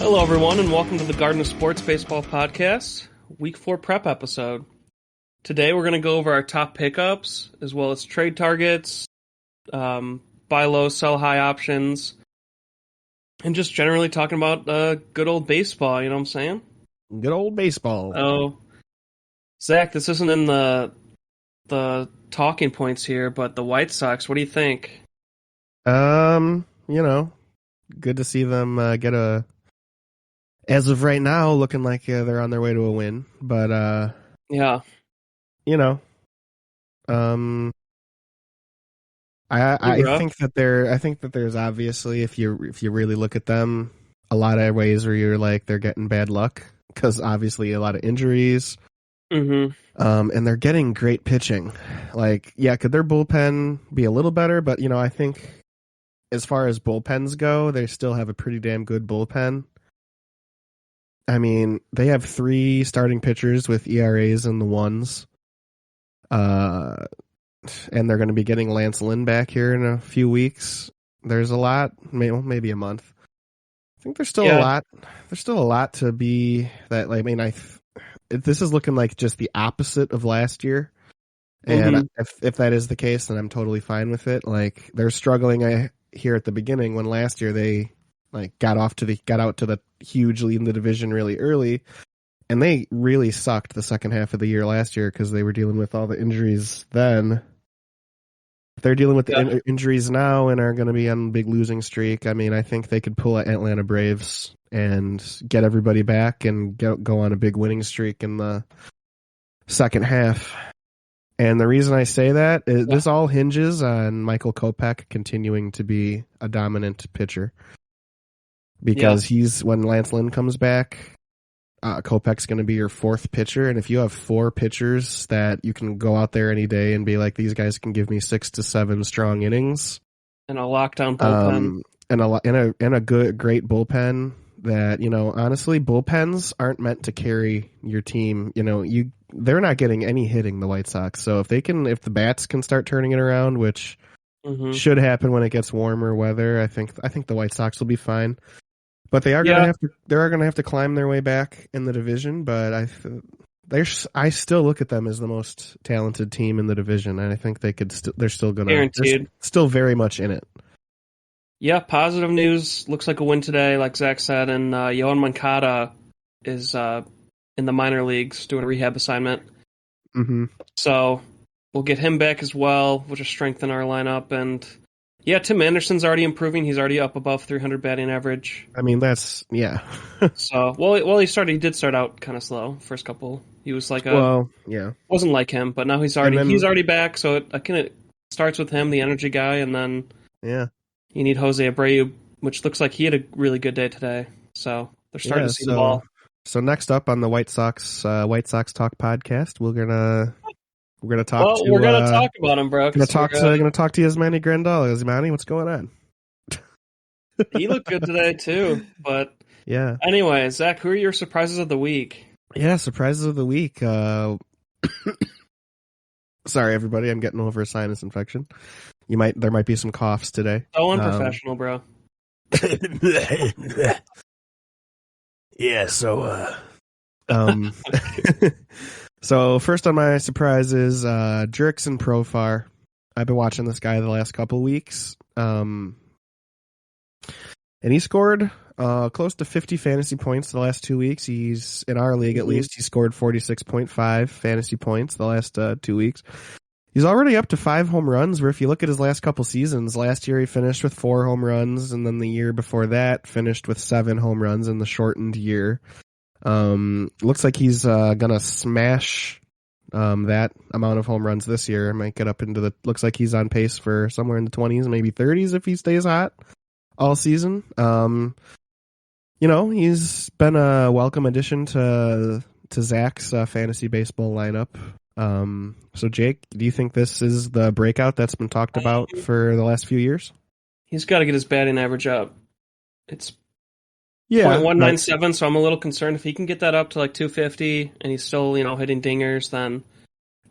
Hello, everyone, and welcome to the Garden of Sports Baseball Podcast, Week 4 prep episode. Today, we're going to go over our top pickups, as well as trade targets, buy low, sell high options, and just generally talking about good old baseball, you know what I'm saying? Good old baseball. Oh, Zach, this isn't in the talking points here, but the White Sox, what do you think? Good to see them get as of right now, looking like they're on their way to a win. But Yeah. I think that there's obviously, if you really look at them, a lot of ways where you're like they're getting bad luck because obviously a lot of injuries. Mm-hmm. And they're getting great pitching. Like, yeah, could their bullpen be a little better? But I think as far as bullpens go, they still have a pretty damn good bullpen. I mean, they have 3 starting pitchers with ERAs in the ones. And they're going to be getting Lance Lynn back here in a few weeks. There's a lot, maybe a month. I think there's still a lot. There's still a lot to be that. Like, I mean, this is looking like just the opposite of last year. And if that is the case, then I'm totally fine with it. Like, they're struggling here at the beginning when last year they got out to the huge lead in the division really early, and they really sucked the second half of the year last year because they were dealing with all the injuries then. They're dealing with the injuries now and are going to be on a big losing streak. I mean, I think they could pull at Atlanta Braves and get everybody back and go on a big winning streak in the second half. And the reason I say that is this all hinges on Michael Kopech continuing to be a dominant pitcher. Because when Lance Lynn comes back, Kopech's going to be your 4th pitcher. And if you have 4 pitchers that you can go out there any day and be like, these guys can give me 6 to 7 strong innings. And a lockdown bullpen. And a great bullpen that, honestly, bullpens aren't meant to carry your team. They're not getting any hitting, the White Sox. So if the bats can start turning it around, which should happen when it gets warmer weather, I think the White Sox will be fine. But they are going to have to climb their way back in the division. But I still look at them as the most talented team in the division, and I think they're still going to they're still very much in it. Yeah, positive news. Looks like a win today, like Zach said, and Yohan Moncada is in the minor leagues doing a rehab assignment. Mm-hmm. So we'll get him back as well, which will strengthen our lineup. And yeah, Tim Anderson's already improving. He's already up above 300 batting average. I mean, that's So he did start out kind of slow first couple. He was like wasn't like him, but now he's already back. So it starts with him, the energy guy, and then you need Jose Abreu, which looks like he had a really good day today. So they're starting to see the ball. So next up on the White Sox Talk podcast, we're gonna talk. Well, we're gonna talk about him, bro. Gonna talk to Yasmani Grandal. Yasmani, what's going on? He looked good today too. But yeah. Anyway, Zach, who are your surprises of the week? Yeah, surprises of the week. Sorry, everybody, I'm getting over a sinus infection. There might be some coughs today. So unprofessional, bro. Yeah, so so first on my surprises, Drix and Profar. I've been watching this guy the last couple weeks. And he scored close to 50 fantasy points the last 2 weeks. He's in our league, at least. He scored 46.5 fantasy points the last 2 weeks. He's already up to 5 home runs, where if you look at his last couple seasons, last year he finished with 4 home runs, and then the year before that finished with 7 home runs in the shortened year. Looks like he's gonna smash that amount of home runs this year. Might get up into looks like he's on pace for somewhere in the 20s, maybe 30s if he stays hot all season. He's been a welcome addition to Zach's fantasy baseball lineup. So Jake, do you think this is the breakout that's been talked about for the last few years? He's got to get his batting average up. It's 0.197, so I'm a little concerned if he can get that up to like 250 and he's still, hitting dingers, then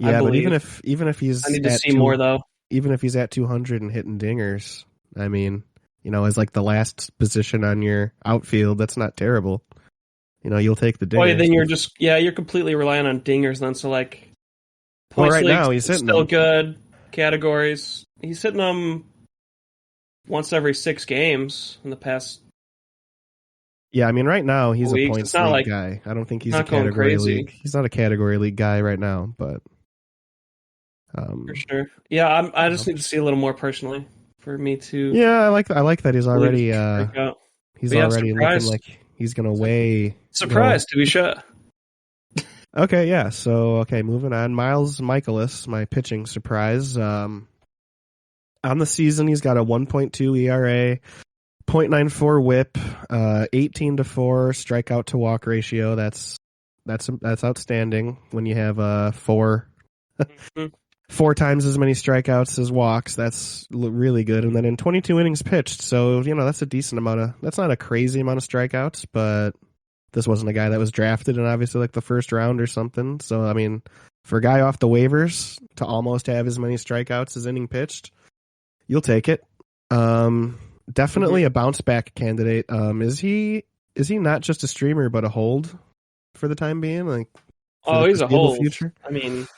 I believe. But even if he's I need to see more though. Even if he's at 200 and hitting dingers, I mean, as like the last position on your outfield, that's not terrible. You'll take the Boy, dingers. then you're completely relying on dingers then. So like Well, points right leagues now he's hitting still them. good. Categories, he's hitting them once every 6 games in the past Yeah, I mean, right now he's a weeks. It's points not league like guy. I don't think he's a not going category crazy league. He's not a category league guy right now, but for sure. Yeah, I just need to see a little more personally for me to yeah, I like that he's believe already break out. he's But yeah, already looking surprised. like he's gonna weigh go. Surprised to be sure. Okay, yeah. So moving on. Michaelis, my pitching surprise. On the season, he's got a 1.2 ERA, 0.94 WHIP, 18-4 strikeout to walk ratio. That's outstanding when you have four times as many strikeouts as walks. That's really good. And then in 22 innings pitched, so that's a decent amount of. That's not a crazy amount of strikeouts, but this wasn't a guy that was drafted in obviously like the first round or something. So I mean, for a guy off the waivers to almost have as many strikeouts as inning pitched, you'll take it. Definitely a bounce back candidate. Is he not just a streamer but a hold for the time being? Like, for the He's a foreseeable hold. future? I mean,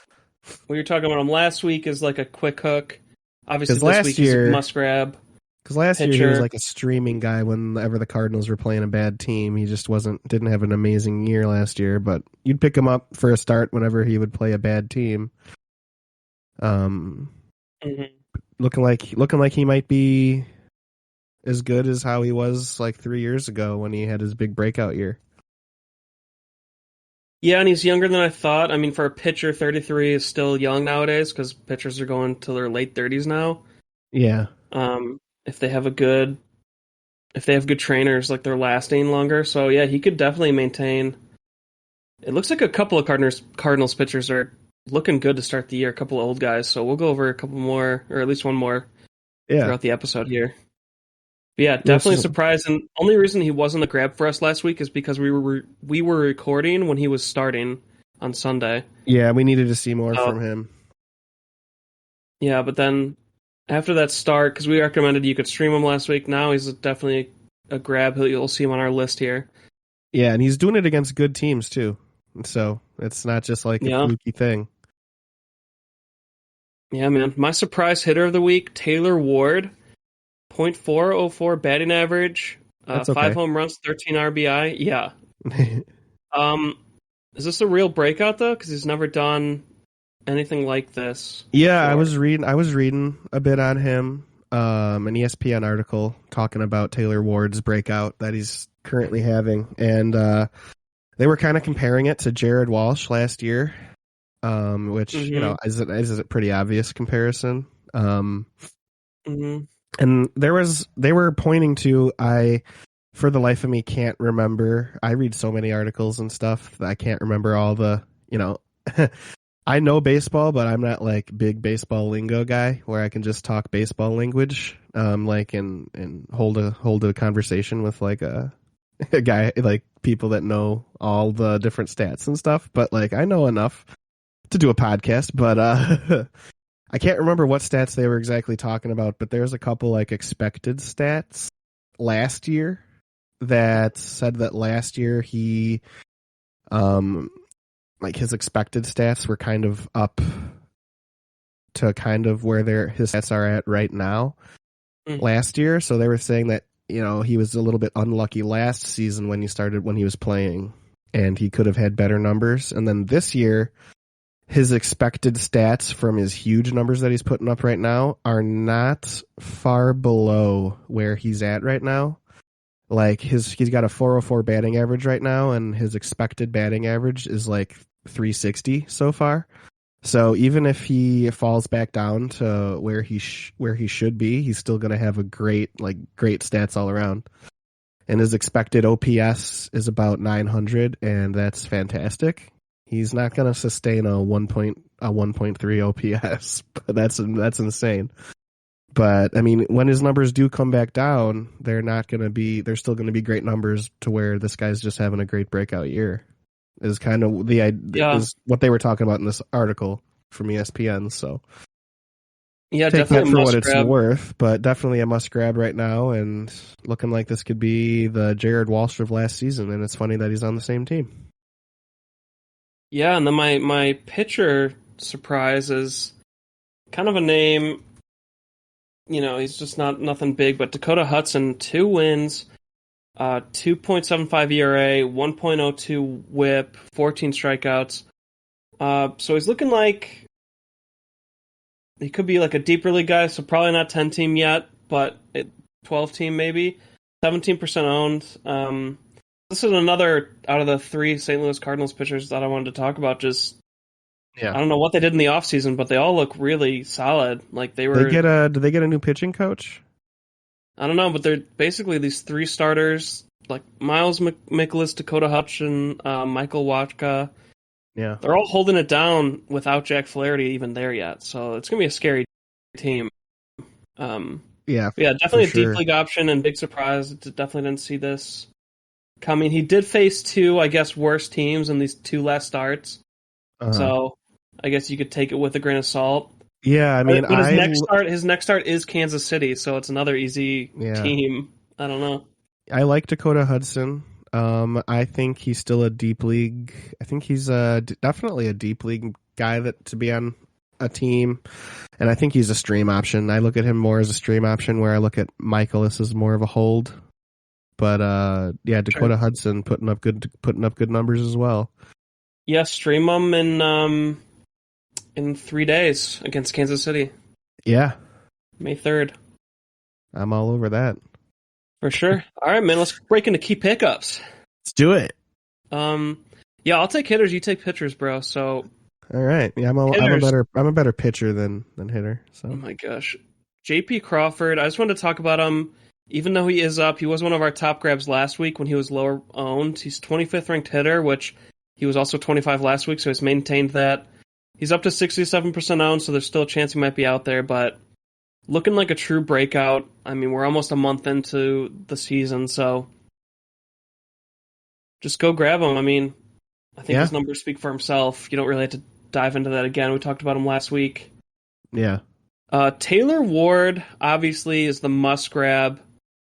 we were talking about him last week as like a quick hook. Obviously, this last week year, he's a must grab. Because last year he pitcher. was like a streaming guy whenever the Cardinals were playing a bad team. He just didn't have an amazing year last year, but you'd pick him up for a start whenever he would play a bad team. Looking like he might be as good as how he was like 3 years ago when he had his big breakout year. Yeah, and he's younger than I thought. I mean, for a pitcher, 33 is still young nowadays because pitchers are going to their late 30s now. Yeah. If they have good trainers, like they're lasting longer. So yeah, he could definitely maintain. It looks like a couple of Cardinals pitchers are looking good to start the year. A couple of old guys. So we'll go over a couple more, or at least one more, throughout the episode here. But yeah, definitely surprised. And only reason he wasn't a grab for us last week is because we were recording when he was starting on Sunday. Yeah, we needed to see more from him. Yeah, but then after that start, because we recommended you could stream him last week, now he's definitely a grab. You'll see him on our list here. Yeah, and he's doing it against good teams too. So it's not just like a fluky thing. Yeah, man. My surprise hitter of the week, Taylor Ward. .404 batting average, 5 home runs, 13 RBI. Yeah. Is this a real breakout though? Because he's never done anything like this. Yeah, before. I was reading a bit on him. An ESPN article talking about Taylor Ward's breakout that he's currently having, and they were kind of comparing it to Jared Walsh last year, which is a pretty obvious comparison. And they were pointing to, for the life of me can't remember. I read so many articles and stuff that I can't remember all the, I know baseball, but I'm not like big baseball lingo guy where I can just talk baseball language, and hold a conversation with like a guy, like people that know all the different stats and stuff. But like, I know enough to do a podcast, but, I can't remember what stats they were exactly talking about, but there's a couple like expected stats last year that said that last year he, like his expected stats were kind of up to kind of where his stats are at right now last year. So they were saying that, he was a little bit unlucky last season when he was playing and he could have had better numbers. And then this year, his expected stats from his huge numbers that he's putting up right now are not far below where he's at right now. Like he's got a 404 batting average right now, and his expected batting average is like 360 so far. So even if he falls back down to where he should be, he's still going to have a great stats all around. And his expected OPS is about 900, and that's fantastic. He's not going to sustain a 1.3 OPS, but that's insane. But I mean, when his numbers do come back down, they're still going to be great numbers to where this guy's just having a great breakout year. Is kind of is what they were talking about in this article from ESPN. So Yeah, Take that definitely a for what must it's grab. worth, but definitely a must grab right now, and looking like this could be the Jared Walsh of last season. And it's funny that he's on the same team. Yeah, and then my pitcher surprise is kind of a name. He's just not nothing big, but Dakota Hudson, 2 wins, 2.75 ERA, 1.02 WHIP, 14 strikeouts. So he's looking like he could be like a deeper league guy. So probably not 10 team yet, but 12 team maybe. 17% owned. This is another out of the three St. Louis Cardinals pitchers that I wanted to talk about. Just I Yeah. don't know what they did in the offseason, but they all look really solid. Like they They were, get a did they get a new pitching coach? I don't know, but they're basically these three starters, like Miles Michaelis, Dakota Hutchin, Michael Wacha. Yeah. They're all holding it down without Jack Flaherty even there yet. So it's gonna be a scary team. Um, Yeah, yeah, for definitely a deep sure. league option and big surprise. Definitely didn't see this coming. He did face two, I guess, worse teams in these two last starts. Uh-huh. So I guess you could take it with a grain of salt. Yeah, I mean, But his next start is Kansas City, so it's another easy yeah, team. I don't know. I like Dakota Hudson. I think he's still a deep league. I think he's definitely a deep league guy that to be on a team, and I think he's a stream option. I look at him more as a stream option, where I look at Michaelis as more of a hold. But yeah, Sure. Dakota Hudson putting up good numbers as well. Yeah, stream them in 3 days against Kansas City, Yeah, May 3rd. I'm all over that. For sure. All right, man, let's break into key pickups. Let's do it. Yeah, I'll take hitters, you take pitchers, bro. So All right. Yeah, hitters, I'm a better pitcher than hitter. So oh my gosh. JP Crawford, I just wanted to talk about him. Even though he is up, he was one of our top grabs last week when he was lower owned. He's 25th ranked hitter, which he was also 25 last week, so he's maintained that. He's up to 67% owned, so there's still a chance he might be out there, but looking like a true breakout. I mean, we're almost a month into the season, so just go grab him. I mean, I think yeah, his numbers speak for himself. You don't really have to dive into that again. We talked about him last week. yeah, Taylor Ward obviously is the must grab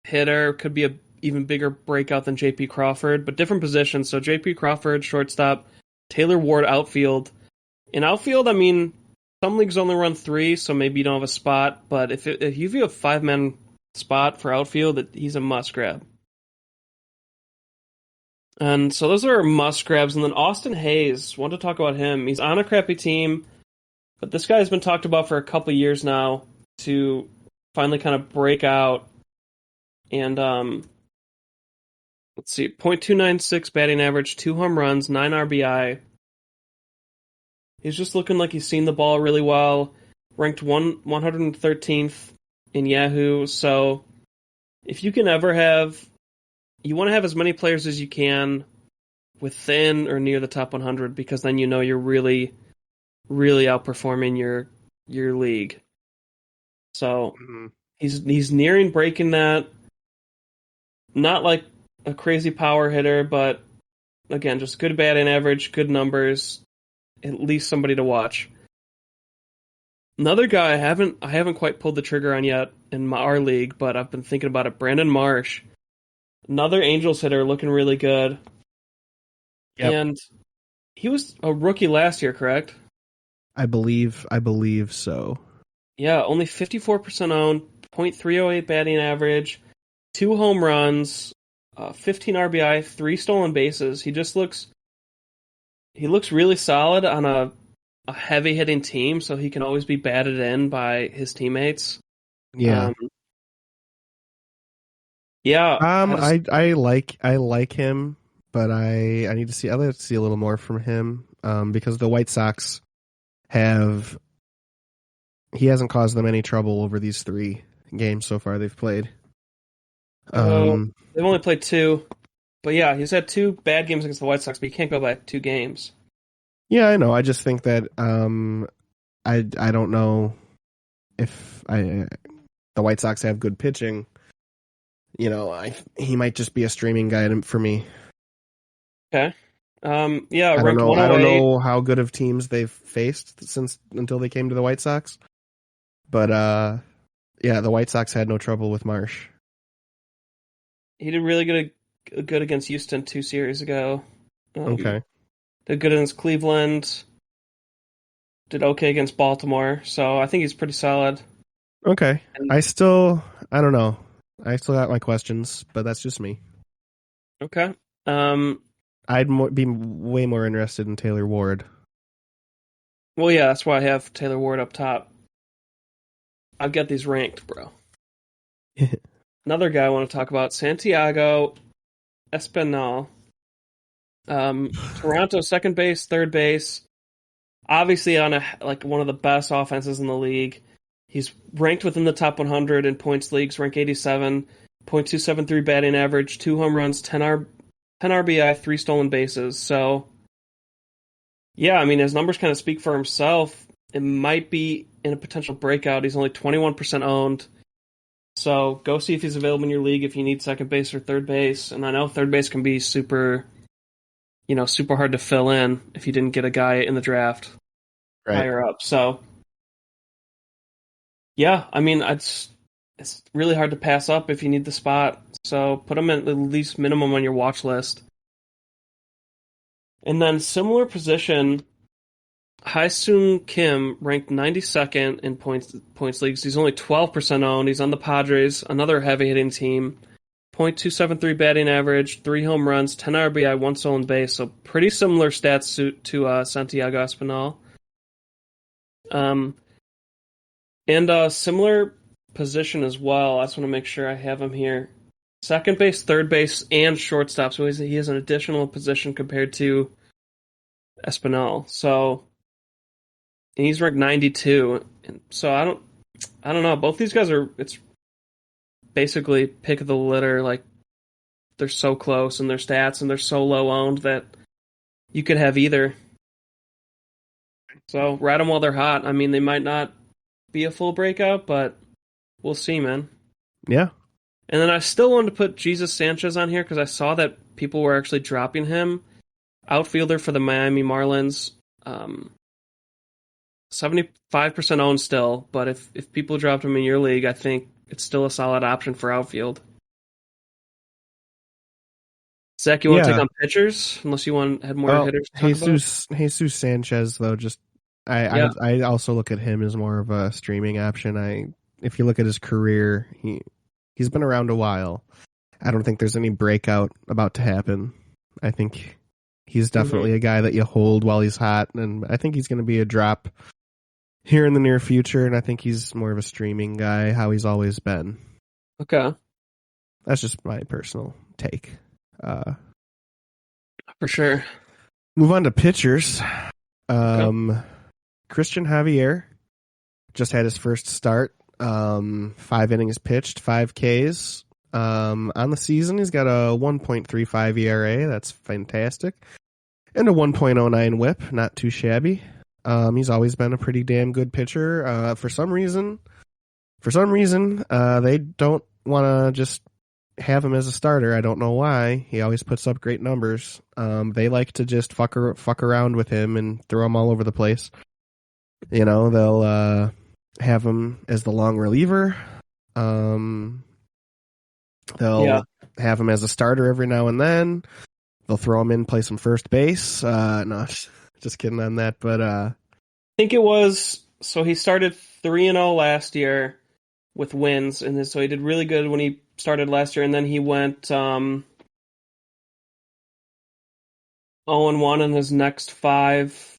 hitter. Could be a even bigger breakout than JP Crawford, but different positions. So JP Crawford shortstop, Taylor Ward outfield. In outfield, I mean, some leagues only run three, so maybe you don't have a spot. But if you view a 5-man spot for outfield, he's a must grab. And so those are must grabs. And then Austin Hayes, want to talk about him. He's on a crappy team, but this guy's been talked about for a couple years now to finally kind of break out. And let's see, .296 batting average, 2 home runs, 9 RBI. He's just looking like he's seen the ball really well. Ranked 113th in Yahoo. So if you can ever you want to have as many players as you can within or near the top 100, because then you know you're really, really outperforming your league. So he's nearing breaking that. Not like a crazy power hitter, but again, just good batting average, good numbers, at least somebody to watch. Another guy I haven't quite pulled the trigger on yet in our league, but I've been thinking about it. Brandon Marsh, another Angels hitter, looking really good. yep. And he was a rookie last year, correct? I believe so. Yeah, only 54% owned, .308 batting average, 2 home runs, 15 RBI, 3 stolen bases. He looks really solid on a heavy hitting team, so he can always be batted in by his teammates. Yeah. Yeah, I like him, but I need to see. I'd like to see a little more from him. Because the White Sox he hasn't caused them any trouble over these 3 games so far they've played. they've only played 2, but yeah, he's had 2 bad games against the White Sox, but you can't go by 2 games. Yeah, I know. I just think that I don't know if the White Sox have good pitching. You know, he might just be a streaming guy for me. Okay. Yeah, I don't ranked know. I 108. don't know how good of teams they've faced until they came to the White Sox. But yeah, the White Sox had no trouble with Marsh. He did really good against Houston 2 series ago. Okay. Did good against Cleveland. Did okay against Baltimore. So I think he's pretty solid. Okay. And, I don't know. I still got my questions, but that's just me. okay. I'd be way more interested in Taylor Ward. Well, yeah, that's why I have Taylor Ward up top. I've got these ranked, bro. Another guy I want to talk about, Santiago Espinal. Toronto second base, third base. Obviously on one of the best offenses in the league. He's ranked within the top 100 in points leagues, rank 87, .273 batting average, 2 home runs, 10 RBI, 3 stolen bases. So, yeah, I mean, his numbers kind of speak for himself. It might be in a potential breakout. He's only 21% owned. So go see if he's available in your league if you need second base or third base. And I know third base can be super hard to fill in if you didn't get a guy in the draft higher up. So, yeah, I mean, it's really hard to pass up if you need the spot. So put him at least minimum on your watch list. And then similar position, Hae-Sung Kim ranked 92nd in points leagues. He's only 12% owned. He's on the Padres, another heavy-hitting team. .273 batting average, 3 home runs, 10 RBI, 1 stolen base. So pretty similar stats to Santiago Espinal. And a similar position as well. I just want to make sure I have him here. Second base, third base, and shortstop. So he has an additional position compared to Espinal. So and he's ranked 92. So I don't know. Both these guys it's basically pick of the litter. Like they're so close in their stats and they're so low owned that you could have either. So ride them while they're hot. I mean, they might not be a full breakout, but we'll see, man. Yeah. And then I still wanted to put Jesus Sanchez on here because I saw that people were actually dropping him. Outfielder for the Miami Marlins. 75% owned still, but if people dropped him in your league, I think it's still a solid option for outfield. Zach, you want to take on pitchers? Unless you had more hitters to talk about? Jesus Sanchez, though, I also look at him as more of a streaming option. If you look at his career, he's been around a while. I don't think there's any breakout about to happen. I think he's definitely a guy that you hold while he's hot, and I think he's going to be a drop here in the near future, and I think he's more of a streaming guy, how he's always been. Okay. That's just my personal take. For sure. Move on to pitchers. Okay. Christian Javier just had his first start. 5 innings pitched, 5 Ks. On the season, he's got a 1.35 ERA. That's fantastic. And a 1.09 whip. Not too shabby. He's always been a pretty damn good pitcher. For some reason, they don't want to just have him as a starter. I don't know why. He always puts up great numbers. They like to just fuck around with him and throw him all over the place. You know, they'll have him as the long reliever. They'll have him as a starter every now and then. They'll throw him in, play some first base. No, just kidding on that. But I think it was, so he started 3-0 last year with wins, and so he did really good when he started last year, and then he went 0-1 in his next 5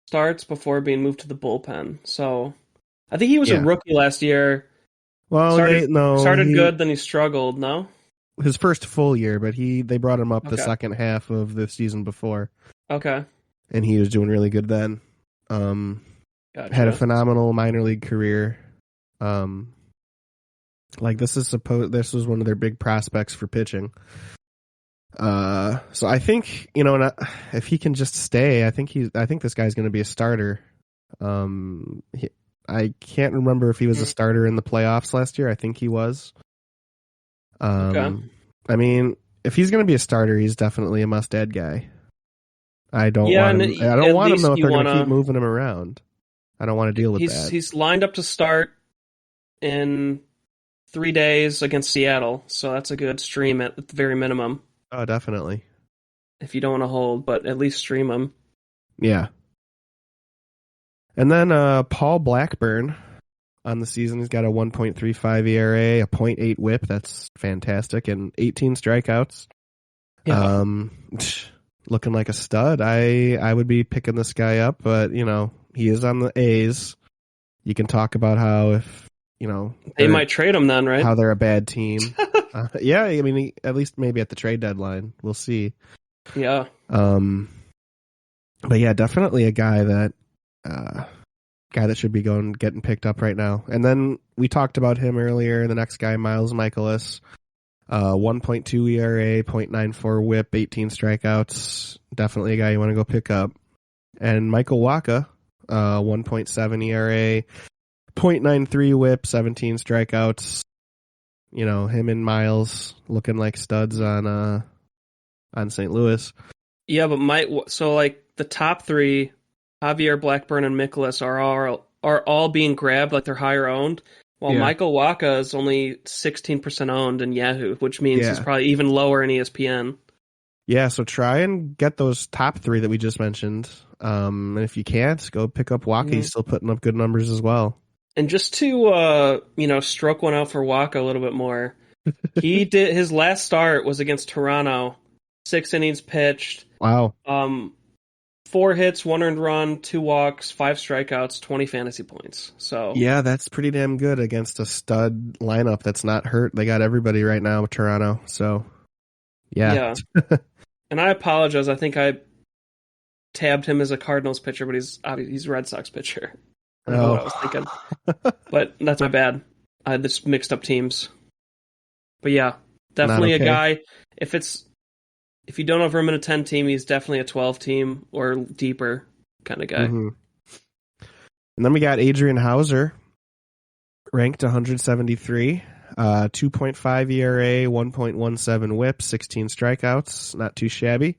starts before being moved to the bullpen. So I think he was a rookie last year. Well, started good, then he struggled. No, his first full year, but they brought him up the second half of the season before. Okay, and he was doing really good then. Gotcha. Had a phenomenal minor league career. This was one of their big prospects for pitching. So I think, if he can just stay, I think this guy's going to be a starter. I can't remember if he was a starter in the playoffs last year. I think he was. I mean, if he's going to be a starter, he's definitely a must-add guy. I don't want him though if they're going to keep moving him around. I don't want to deal with that. He's lined up to start in 3 days against Seattle, so that's a good stream at the very minimum. Oh, definitely. If you don't want to hold, but at least stream him. Yeah. And then Paul Blackburn on the season. He's got a 1.35 ERA, a .8 WHIP. That's fantastic, and 18 strikeouts. Yeah. Looking like a stud. I would be picking this guy up, but he is on the A's. You can talk about how if they might trade him then, right? How they're a bad team. Yeah, I mean, at least maybe at the trade deadline, we'll see. Yeah. But yeah, definitely a guy that should be getting picked up right now. And then we talked about him earlier. The next guy, Miles Michaelis, 1.2 ERA, .94 WHIP, 18 strikeouts. Definitely a guy you want to go pick up. And Michael Wacha, 1.7 ERA, .93 WHIP, 17 strikeouts. Him and Miles looking like studs on St. Louis. Yeah, but the top three, Javier, Blackburn, and Michaelis are all being grabbed like they're higher owned, while Michael Wacha is only 16% owned in Yahoo, which means he's probably even lower in ESPN. Yeah, so try and get those top three that we just mentioned. And if you can't, go pick up Wacha. He's still putting up good numbers as well. And just to stroke one out for Wacha a little bit more, his last start was against Toronto, 6 innings pitched. Wow. 4 hits, 1 earned run, 2 walks, 5 strikeouts, 20 fantasy points. So yeah, that's pretty damn good against a stud lineup that's not hurt. They got everybody right now with Toronto. So yeah. And I apologize. I think I tabbed him as a Cardinals pitcher, but he's a Red Sox pitcher. I don't know what I was thinking. But that's my bad. I had this mixed up teams. But yeah, definitely a guy. If you don't have room in a 10 team, he's definitely a 12 team or deeper kind of guy. Mm-hmm. And then we got Adrian Hauser, ranked 173, 2.5 ERA, 1.17 WHIP, 16 strikeouts. Not too shabby.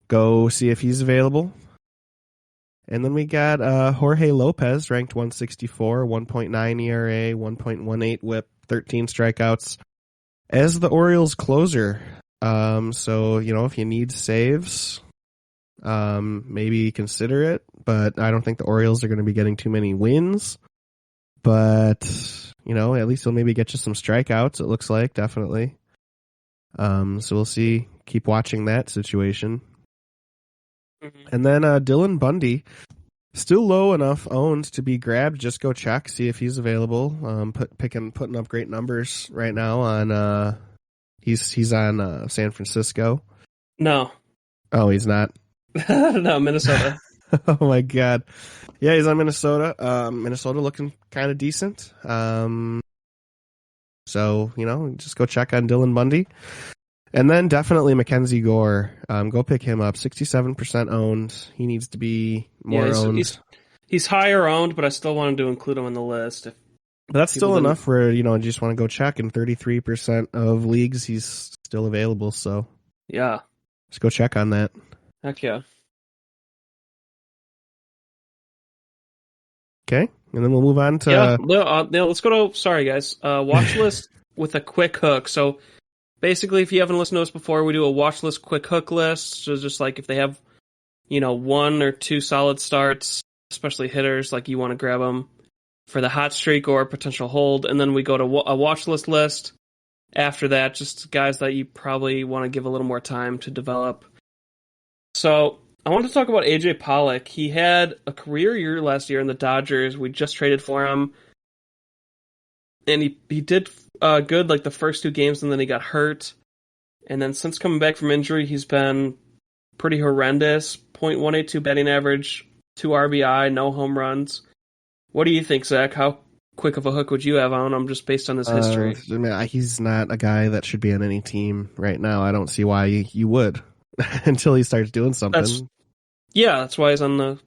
Go see if he's available. And then we got Jorge Lopez, ranked 164, 1.9 ERA, 1.18 WHIP, 13 strikeouts. As the Orioles closer, so if you need saves, maybe consider it. But I don't think the Orioles are going to be getting too many wins. But at least he'll maybe get you some strikeouts. It looks like definitely. So we'll see. Keep watching that situation. Mm-hmm. And then Dylan Bundy, still low enough owned to be grabbed. Just go check, see if he's available. Putting up great numbers right now on. He's on San Francisco. No. Oh, he's not. No, Minnesota. Oh my God. Yeah, he's on Minnesota. Minnesota looking kind of decent. So just go check on Dylan Bundy. And then definitely Mackenzie Gore. Go pick him up. 67% owned. He needs to be more owned. He's higher owned, but I still wanted to include him in the list. But that's still enough where, you just want to go check. In 33% of leagues, he's still available. So yeah, just go check on that. Heck yeah. Okay, and then we'll move on to... let's go to... Sorry, guys. Watch list with a quick hook. So basically, if you haven't listened to us before, we do a watch list quick hook list. So just like if they have, 1 or 2 solid starts, especially hitters, like you want to grab them for the hot streak or potential hold. And then we go to a watch list. After that, just guys that you probably want to give a little more time to develop. So I want to talk about AJ Pollock. He had a career year last year in the Dodgers. We just traded for him. And he did good like the first 2 games, and then he got hurt. And then since coming back from injury, he's been pretty horrendous. .182 batting average, 2 RBI, no home runs. What do you think, Zach? How quick of a hook would you have on him just based on his history? He's not a guy that should be on any team right now. I don't see why you would until he starts doing something. That's why he's on the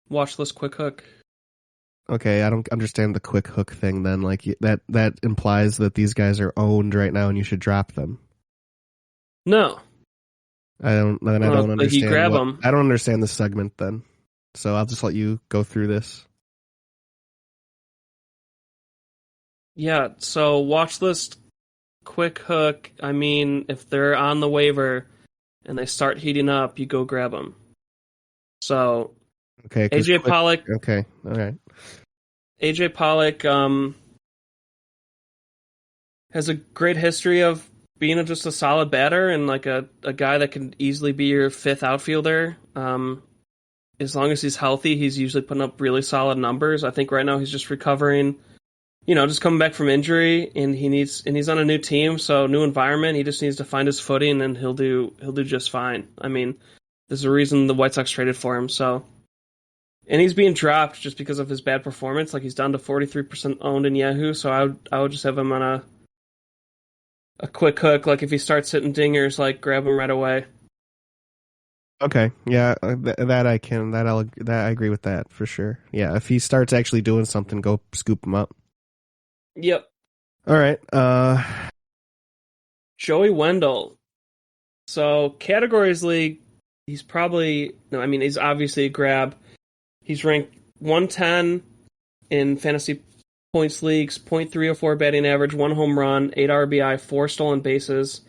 watch list quick hook. Okay, I don't understand the quick hook thing then. Like that implies that these guys are owned right now and you should drop them. No. I don't understand. You grab them. I don't understand this segment then. so I'll just let you go through this. Yeah, so watch list, quick hook. I mean, if they're on the waiver and they start heating up, you go grab them. So Okay, AJ Pollock. Okay, all right. AJ Pollock has a great history of being just a solid batter and like a guy that can easily be your fifth outfielder. As long as he's healthy, he's usually putting up really solid numbers. I think right now he's just recovering, just coming back from injury, and he's on a new team, so new environment. He just needs to find his footing, and he'll do just fine. I mean, there's a reason the White Sox traded for him. So, and he's being dropped just because of his bad performance. Like, he's down to 43% owned in Yahoo. So I would just have him on a quick hook. Like, if he starts hitting dingers, like, grab him right away. Okay, yeah, that I agree with that for sure. Yeah, if he starts actually doing something, go scoop him up. Yep. All right. Joey Wendell. So categories league, he's obviously a grab. He's ranked 110 in fantasy points leagues, .304 batting average, 1 home run, 8 RBI, 4 stolen bases.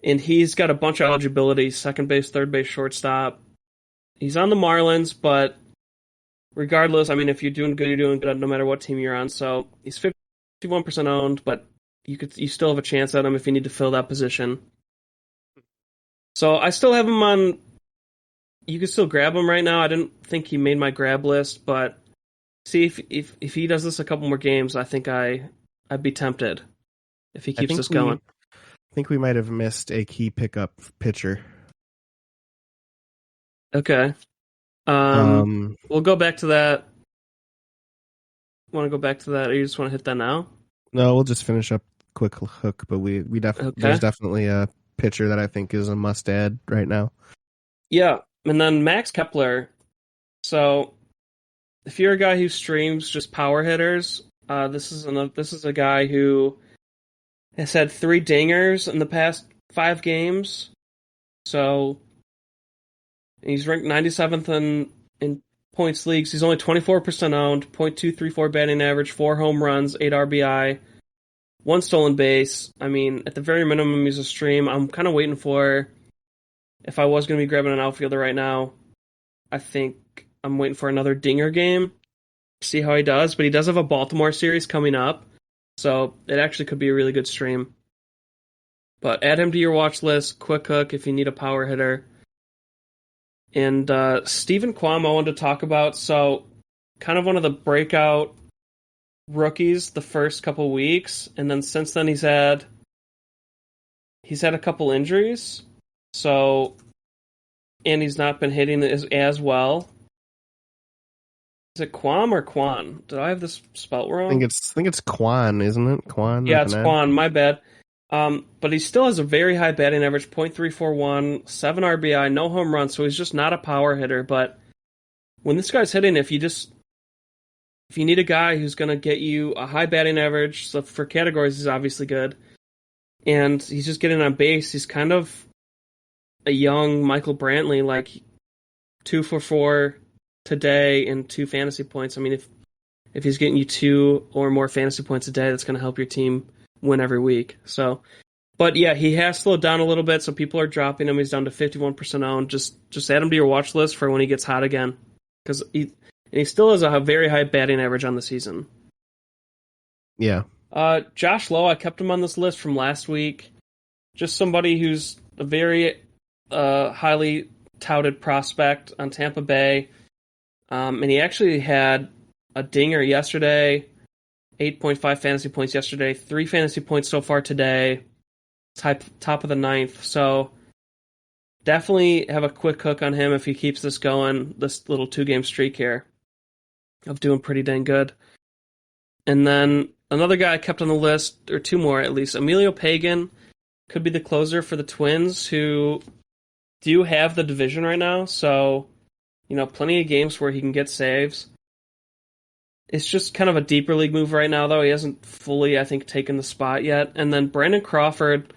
And he's got a bunch of eligibility, second base, third base, shortstop. He's on the Marlins, but regardless, I mean, if you're doing good no matter what team you're on. So he's 51% owned, but you still have a chance at him if you need to fill that position. So I still have him on. You can still grab him right now. I didn't think he made my grab list, but see if he does this a couple more games, I think I'd be tempted if he keeps this going. I think we might have missed a key pickup pitcher. Okay. We'll go back to that. Want to go back to that, or you just want to hit that now? No, we'll just finish up quick hook, but there's definitely a pitcher that I think is a must add right now. Yeah, and then Max Kepler. So if you're a guy who streams just power hitters, this is a guy who has had 3 dingers in the past 5 games. So he's ranked 97th in points leagues. He's only 24% owned, .234 batting average, 4 home runs, 8 RBI, 1 stolen base. I mean, at the very minimum, he's a stream. I'm kind of waiting for, if I was going to be grabbing an outfielder right now, I think I'm waiting for another dinger game, see how he does. But he does have a Baltimore series coming up, so it actually could be a really good stream. But add him to your watch list, quick hook if you need a power hitter. And Stephen Kwan I wanted to talk about. So kind of one of the breakout rookies the first couple weeks, and then since then he's had a couple injuries. So, and he's not been hitting as well. Is it Kwam or Kwan? Did I have this spelt wrong? I think it's Kwan, isn't it? Kwan. Yeah, it's Kwan. My bad. But he still has a very high batting average, .341, 7 RBI, no home runs, so he's just not a power hitter. But when this guy's hitting, if you need a guy who's going to get you a high batting average, so for categories, he's obviously good. And he's just getting on base. He's kind of a young Michael Brantley, like 2 for 4 today and 2 fantasy points. I mean, if he's getting you 2 or more fantasy points a day, that's going to help your team win every week. So, but yeah, he has slowed down a little bit, so people are dropping him. He's down to 51% owned. Just add him to your watch list for when he gets hot again, because he still has a very high batting average on the season. Yeah. Josh Lowe, I kept him on this list from last week. Just somebody who's a very highly touted prospect on Tampa Bay. And he actually had a dinger yesterday, 8.5 fantasy points yesterday, 3 fantasy points so far today, top of the 9th. So definitely have a quick hook on him if he keeps this going, this little 2-game streak here of doing pretty dang good. And then another guy I kept on the list, or 2 more at least, Emilio Pagan could be the closer for the Twins, who do have the division right now, so plenty of games where he can get saves. It's just kind of a deeper league move right now, though. He hasn't fully, I think, taken the spot yet. And then Brandon Crawford,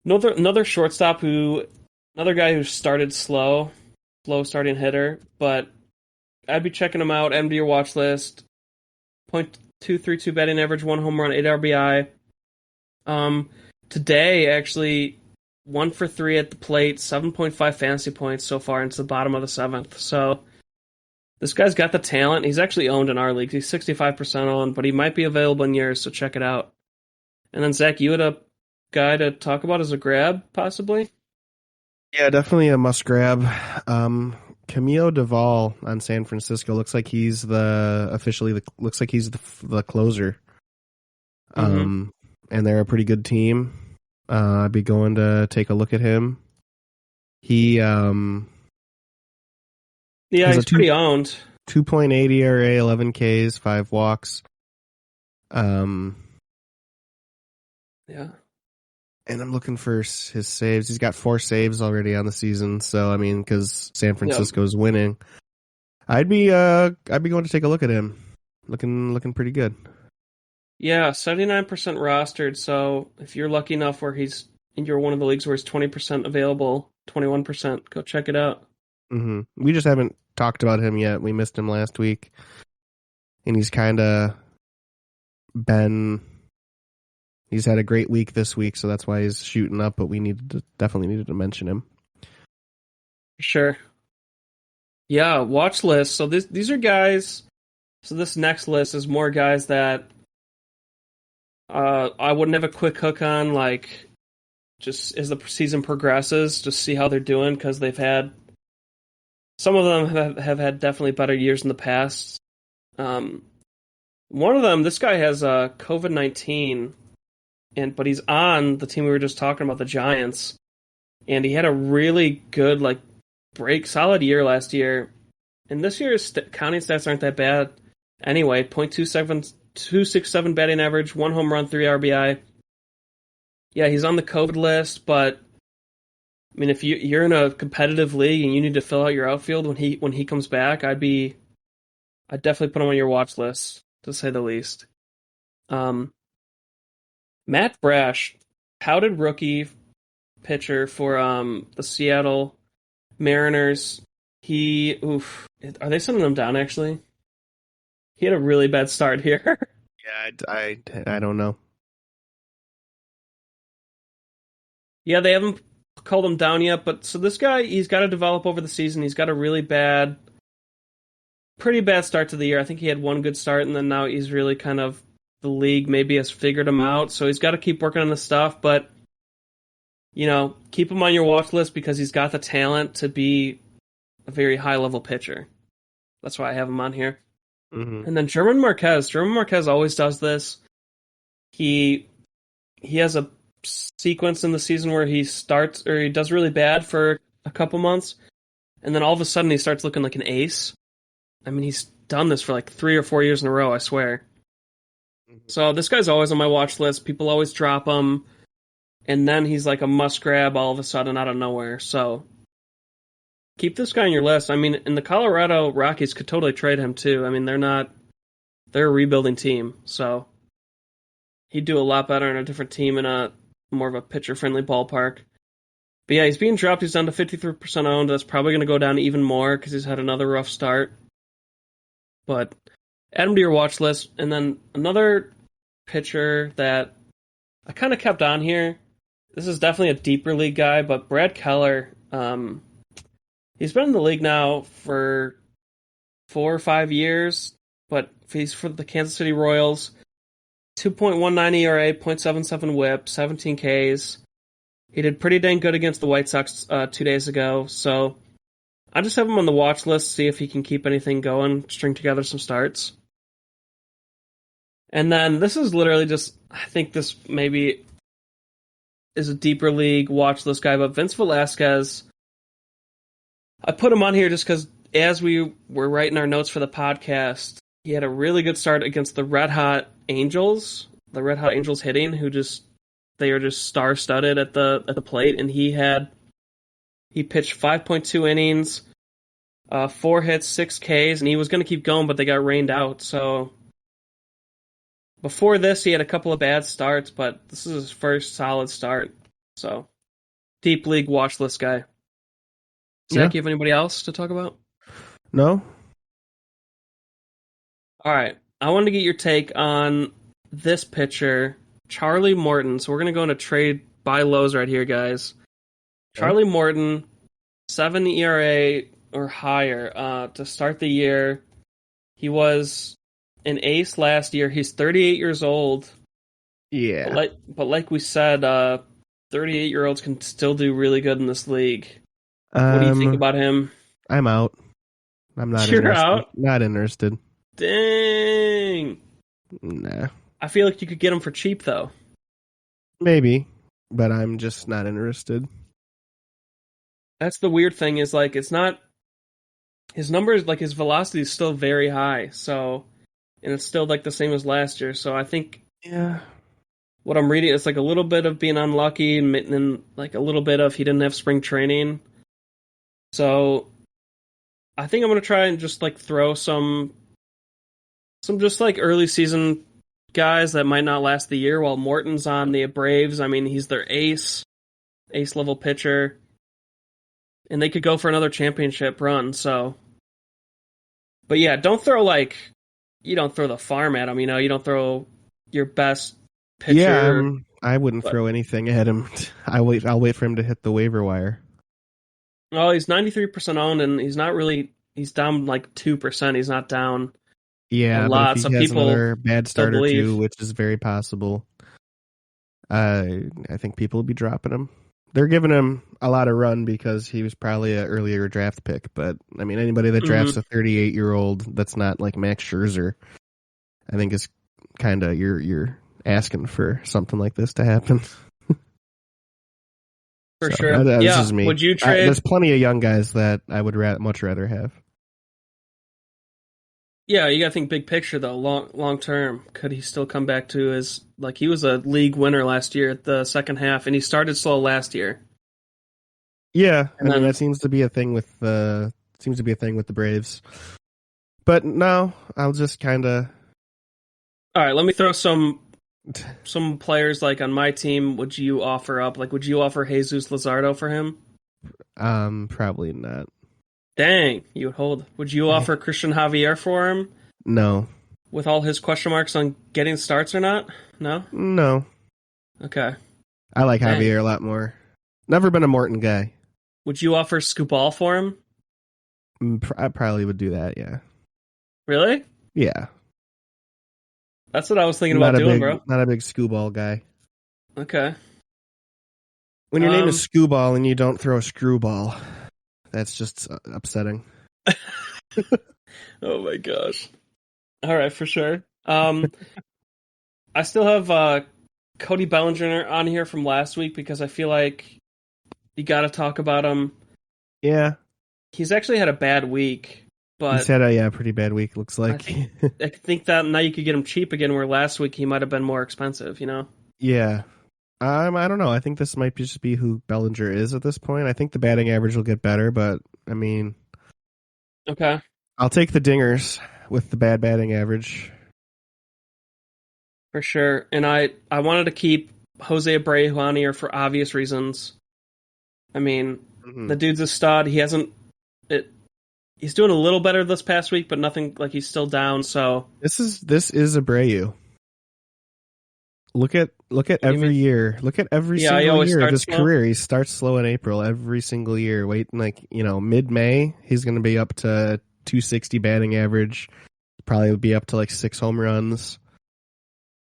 another shortstop another guy who started slow. slow starting hitter, but I'd be checking him out. Add him to your watch list. .232 batting average, 1 home run, 8 RBI. Today, actually, 1 for 3 at the plate, 7.5 fantasy points so far into the bottom of the 7th. So this guy's got the talent. He's actually owned in our league. He's 65% owned, but he might be available in yours, so check it out. And then, Zach, you had a guy to talk about as a grab, possibly? Yeah, definitely a must grab. Camilo Duvall on San Francisco looks like he's the closer. And they're a pretty good team. I'd be going to take a look at him. He he's pretty owned. 2.8 ERA, 11 Ks, 5 walks. Yeah. And I'm looking for his saves. He's got 4 saves already on the season. So I mean, because San Francisco's winning, I'd be going to take a look at him. Looking pretty good. Yeah, 79% rostered. So if you're lucky enough where you're one of the leagues where he's 20% available, 21%, go check it out. Mm-hmm. We just haven't talked about him yet. We missed him last week, and he's kind of he's had a great week this week, so that's why he's shooting up. But we definitely needed to mention him. Sure. Yeah, watch list. So these are guys. So this next list is more guys that I wouldn't have a quick hook on, like, just as the season progresses, just see how they're doing, because some of them have had definitely better years in the past. One of them, this guy has COVID-19, but he's on the team we were just talking about, the Giants, and he had a really good, like, solid year last year, and this year's counting stats aren't that bad anyway. .267 batting average, 1 home run, 3 RBI. Yeah, he's on the COVID list, but I mean, if you're in a competitive league and you need to fill out your outfield when he comes back, I'd definitely put him on your watch list, to say the least. Matt Brash, touted rookie pitcher for the Seattle Mariners. Are they sending him down, actually? He had a really bad start here. Yeah, I don't know. Yeah, they haven't called him down yet, but so this guy, he's got to develop over the season. He's got a pretty bad start to the year. I think he had one good start, and then now he's really kind of, the league maybe has figured him out, so he's got to keep working on the stuff, but, keep him on your watch list because he's got the talent to be a very high-level pitcher. That's why I have him on here. Mm-hmm. And then Sherman Marquez always does this. He has a sequence in the season where he does really bad for a couple months, and then all of a sudden he starts looking like an ace. I mean, he's done this for like 3 or 4 years in a row, I swear. Mm-hmm. So this guy's always on my watch list. People always drop him, and then he's like a must grab all of a sudden out of nowhere. So keep this guy on your list. I mean, and the Colorado Rockies could totally trade him too. I mean, they're a rebuilding team, so he'd do a lot better in a different team in a more of a pitcher-friendly ballpark. But yeah, he's being dropped. He's down to 53% owned. That's probably going to go down even more because he's had another rough start. But add him to your watch list. And then another pitcher that I kind of kept on here. This is definitely a deeper league guy, but Brad Keller. He's been in the league now for 4 or 5 years, but he's for the Kansas City Royals. 2.19 ERA, .77 whip, 17 Ks. He did pretty dang good against the White Sox 2 days ago, so I just have him on the watch list, see if he can keep anything going, string together some starts. And then this is literally just, I think this maybe is a deeper league watch list guy, but Vince Velasquez, I put him on here just because as we were writing our notes for the podcast, he had a really good start against the Red Hot Angels. The Red Hot Angels hitting, they are just star-studded at the plate, and he pitched 5.2 innings, 4 hits, 6 Ks, and he was going to keep going, but they got rained out. So before this, he had a couple of bad starts, but this is his first solid start. So deep league watch list guy. Yeah. Zach, you have anybody else to talk about? No. All right. I wanted to get your take on this pitcher, Charlie Morton. So we're going to go into trade buy lows right here, guys. Okay. Charlie Morton, 7 ERA or higher to start the year. He was an ace last year. He's 38 years old. Yeah. But like we said, 38-year-olds can still do really good in this league. What do you think about him? I'm out. I'm not You're interested. out? Not interested. Dang. Nah. I feel like you could get him for cheap, though. Maybe, but I'm just not interested. That's the weird thing is, like, it's not... His numbers, like, his velocity is still very high, so... And it's still, like, the same as last year, so I think... Yeah. What I'm reading, it's, like, a little bit of being unlucky, and then, like, a little bit of he didn't have spring training. So... I think I'm going to try and just, like, throw some just, like, early season guys that might not last the year while Morton's on the Braves. I mean, he's their ace level pitcher. And they could go for another championship run, so. But yeah, you don't throw the farm at him, you don't throw your best pitcher. Yeah, I wouldn't throw anything at him. I'll wait for him to hit the waiver wire. Oh, he's 93% owned, and he's down like 2%. He's not down Yeah, a but lot. if So he has people another bad starter believe. too, which is very possible, I think people will be dropping him. They're giving him a lot of run because he was probably an earlier draft pick. But I mean, anybody that drafts a 38-year-old that's not like Max Scherzer, I think is kind of you're asking for something like this to happen. For sure. This is me. Would you trade? There's plenty of young guys that I would much rather have. Yeah, you gotta think big picture though, long term. Could he still come back to his he was a league winner last year at the second half, and he started slow last year. Yeah, I mean that seems to be a thing with the Braves. But no, I'll just kind of. All right, let me throw some players like on my team. Would you offer up? Like, would you offer Jesus Luzardo for him? Probably not. Dang, you would hold. Would you offer Christian Javier for him? No. With all his question marks on getting starts or not? No? No. Okay. I like Javier a lot more. Never been a Morton guy. Would you offer Scooball for him? I probably would do that, yeah. Really? Yeah. That's what I was thinking about doing, bro. Not a big Scooball guy. Okay. When your name is Scooball and you don't throw a screwball, that's just upsetting. Oh my gosh. All right, for sure. I still have Cody Bellinger on here from last week because I feel like you got to talk about him. Yeah. He's actually had a bad week, but he's had a pretty bad week, looks like. I think that now you could get him cheap again, where last week he might have been more expensive, Yeah. I don't know. I think this might just be who Bellinger is at this point. I think the batting average will get better, but I mean, okay, I'll take the dingers with the bad batting average for sure. And I wanted to keep Jose Abreu on here for obvious reasons. I mean, the dude's a stud. He's doing a little better this past week, but nothing like he's still down. So this is Abreu. Look at every year. Look at every single year of his career. He starts slow in April every single year. Wait, mid-May, he's going to be up to 260 batting average. Probably be up to like 6 home runs.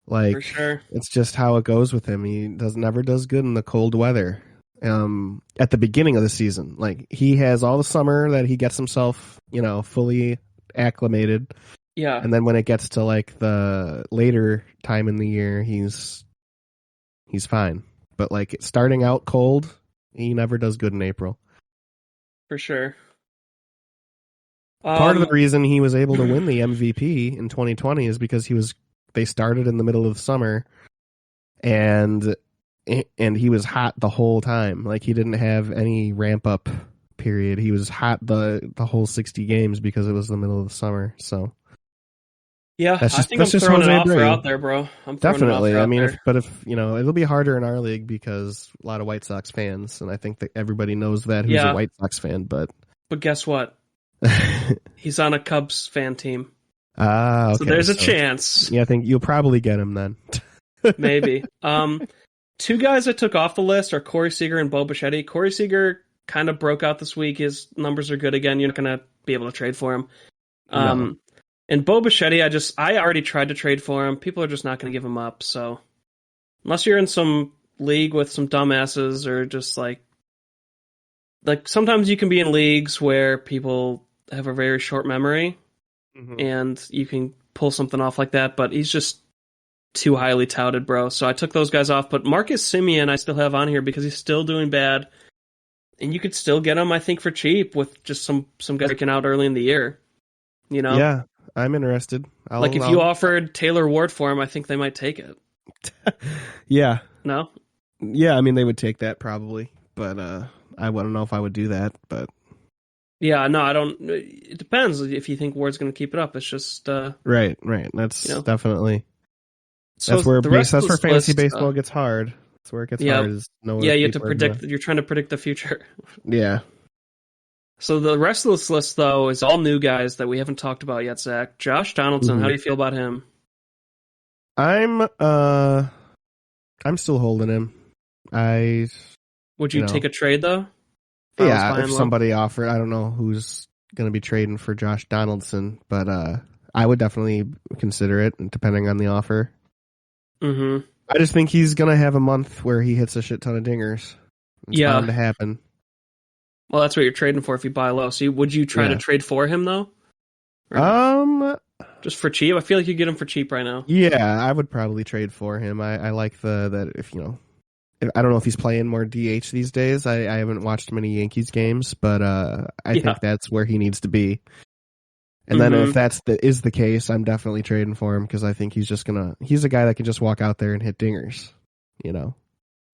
Like, for sure. It's just how it goes with him. He never does good in the cold weather. At the beginning of the season, like he has all the summer that he gets himself, fully acclimated. Yeah. And then when it gets to like the later time in the year, he's fine. But like starting out cold, he never does good in April. For sure. Part of the reason he was able to win the MVP in 2020 is because they started in the middle of the summer and he was hot the whole time. Like he didn't have any ramp up period. He was hot the whole 60 games because it was the middle of the summer. So Yeah, That's I just think I'm throwing an offer out there, bro. I'm throwing an Definitely. offer I out mean, there. if it'll be harder in our league because a lot of White Sox fans, and I think that everybody knows that who's a Yeah, White Sox fan. But but guess what? He's on a Cubs fan team, so okay. there's a So chance. yeah, I think you'll probably get him then. Maybe. Two guys I took off the list are Corey Seager and Bo Bichetti. Corey Seager kind of broke out this week. His numbers are good again. You're not going to be able to trade for him. No. And Bo Bichetti, I already tried to trade for him. People are just not going to give him up. So unless you're in some league with some dumbasses or just like sometimes you can be in leagues where people have a very short memory and you can pull something off like that. But he's just too highly touted, bro. So I took those guys off. But Marcus Semien I still have on here because he's still doing bad. And you could still get him, I think, for cheap with just some guys breaking out early in the year. You know? Yeah, I'm interested. If you offered Taylor Ward for him, I think they might take it. Yeah. No? Yeah, I mean they would take that probably, but I wouldn't know if I would do that. But yeah, no, I don't. It depends if you think Ward's going to keep it up. It's just right. That's definitely so that's where fantasy baseball gets hard. That's where it gets hard. Is you have to predict. You're trying to predict the future. Yeah. So the rest of this list, though, is all new guys that we haven't talked about yet. Zach, Josh Donaldson. How do you feel about him? I'm still holding him. Would you take a trade though? Yeah, if somebody offered, I don't know who's going to be trading for Josh Donaldson, but I would definitely consider it, depending on the offer. Mm-hmm. I just think he's going to have a month where he hits a shit ton of dingers. It's bound to happen. Well, that's what you're trading for if you buy low. So would you try to trade for him though? Just for cheap? I feel like you get him for cheap right now. Yeah, I would probably trade for him. I like that if I don't know if he's playing more DH these days. I haven't watched many Yankees games, but I think that's where he needs to be. And then if is the case, I'm definitely trading for him because I think he's a guy that can just walk out there and hit dingers,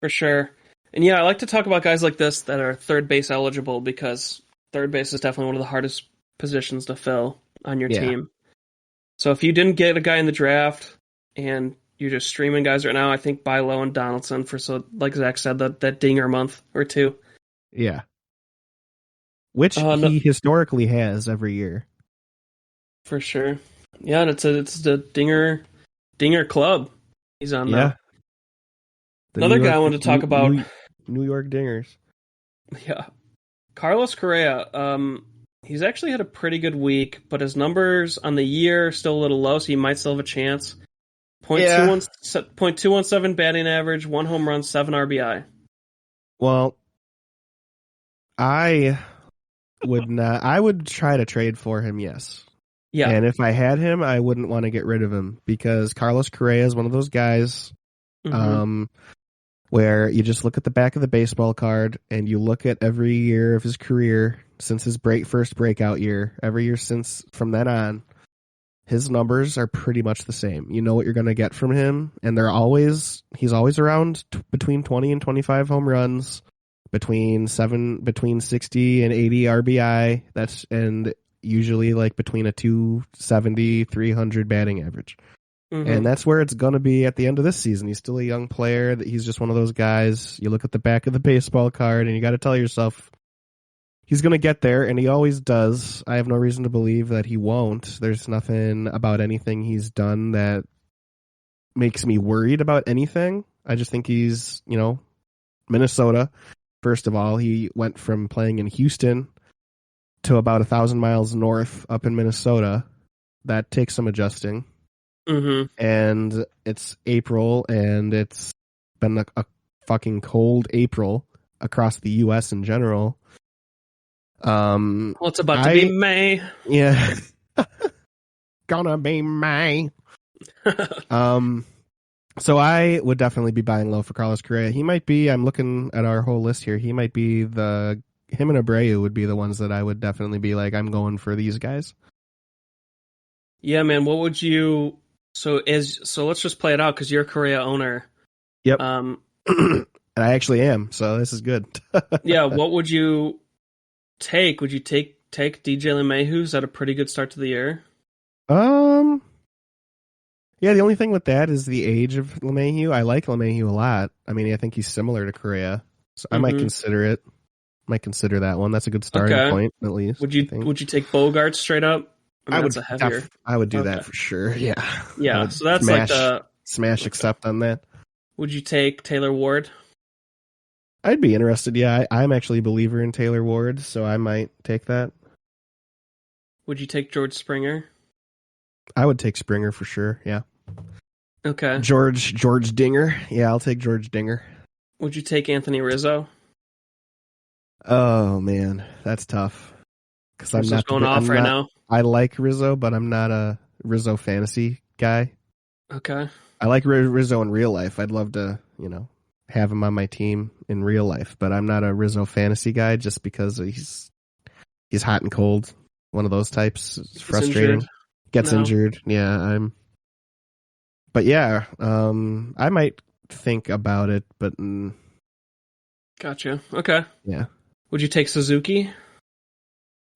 For sure. And I like to talk about guys like this that are third base eligible because third base is definitely one of the hardest positions to fill on your team. So if you didn't get a guy in the draft and you're just streaming guys right now, I think buy low on Donaldson for, like Zach said, that dinger month or two. Yeah. Which he historically has every year. For sure. Yeah, and it's the dinger club he's on now. Another guy I wanted to talk about. New York Dingers. Yeah. Carlos Correa. He's actually had a pretty good week, but his numbers on the year are still a little low, so he might still have a chance. .217 batting average, 1 home run, 7 RBI. Well, I would not. I would try to trade for him, yes. Yeah. And if I had him, I wouldn't want to get rid of him because Carlos Correa is one of those guys where you just look at the back of the baseball card and you look at every year of his career since his first breakout year, every year since from then on, his numbers are pretty much the same. You know what you're going to get from him, and he's always around between 20 and 25 home runs, between 60 and 80 RBI. And usually like between a 270, 300 batting average. And that's where it's going to be at the end of this season. He's still a young player. He's just one of those guys. You look at the back of the baseball card and you got to tell yourself he's going to get there, and he always does. I have no reason to believe that he won't. There's nothing about anything he's done that makes me worried about anything. I just think he's, Minnesota. First of all, he went from playing in Houston to about 1,000 miles north up in Minnesota. That takes some adjusting. And it's April, and it's been a fucking cold April across the U.S. in general. Well, it's about to be May. Yeah. Gonna be May. So I would definitely be buying low for Carlos Correa. He might be, I'm looking at our whole list here, he might be him and Abreu would be the ones that I would definitely be like, I'm going for these guys. Yeah, man, what would you... So let's just play it out because you're a Correa owner. Yep. And I actually am, so this is good. Yeah, what would you take? Would you take DJ LeMahieu's at a pretty good start to the year? Yeah, the only thing with that is the age of LeMahieu. I like LeMahieu a lot. I mean, I think he's similar to Correa, so I might Mm-hmm. consider it. Might consider that one. That's a good starting Okay. point, at least. Would I you think would you take Bogart straight up? I mean, I that's would. a heavier. I would do Okay. that for sure. Yeah, I Yeah. would So that's like the. smash Okay. accept on that. Would you take Taylor Ward? I'd be interested. Yeah, I'm actually a believer in Taylor Ward, so I might take that. Would you take George Springer? I would take Springer for sure. Yeah, Okay. George Dinger. Yeah, I'll take George Dinger. Would you take Anthony Rizzo? Oh man, that's tough. Because Rizzo's going off right now. I like Rizzo, but I'm not a Rizzo fantasy guy. Okay. I like Rizzo in real life. I'd love to, have him on my team in real life, but I'm not a Rizzo fantasy guy just because he's hot and cold. One of those types. It's frustrating. Gets injured. Yeah, But yeah, I might think about it, but Gotcha. Okay. yeah. Would you take Suzuki?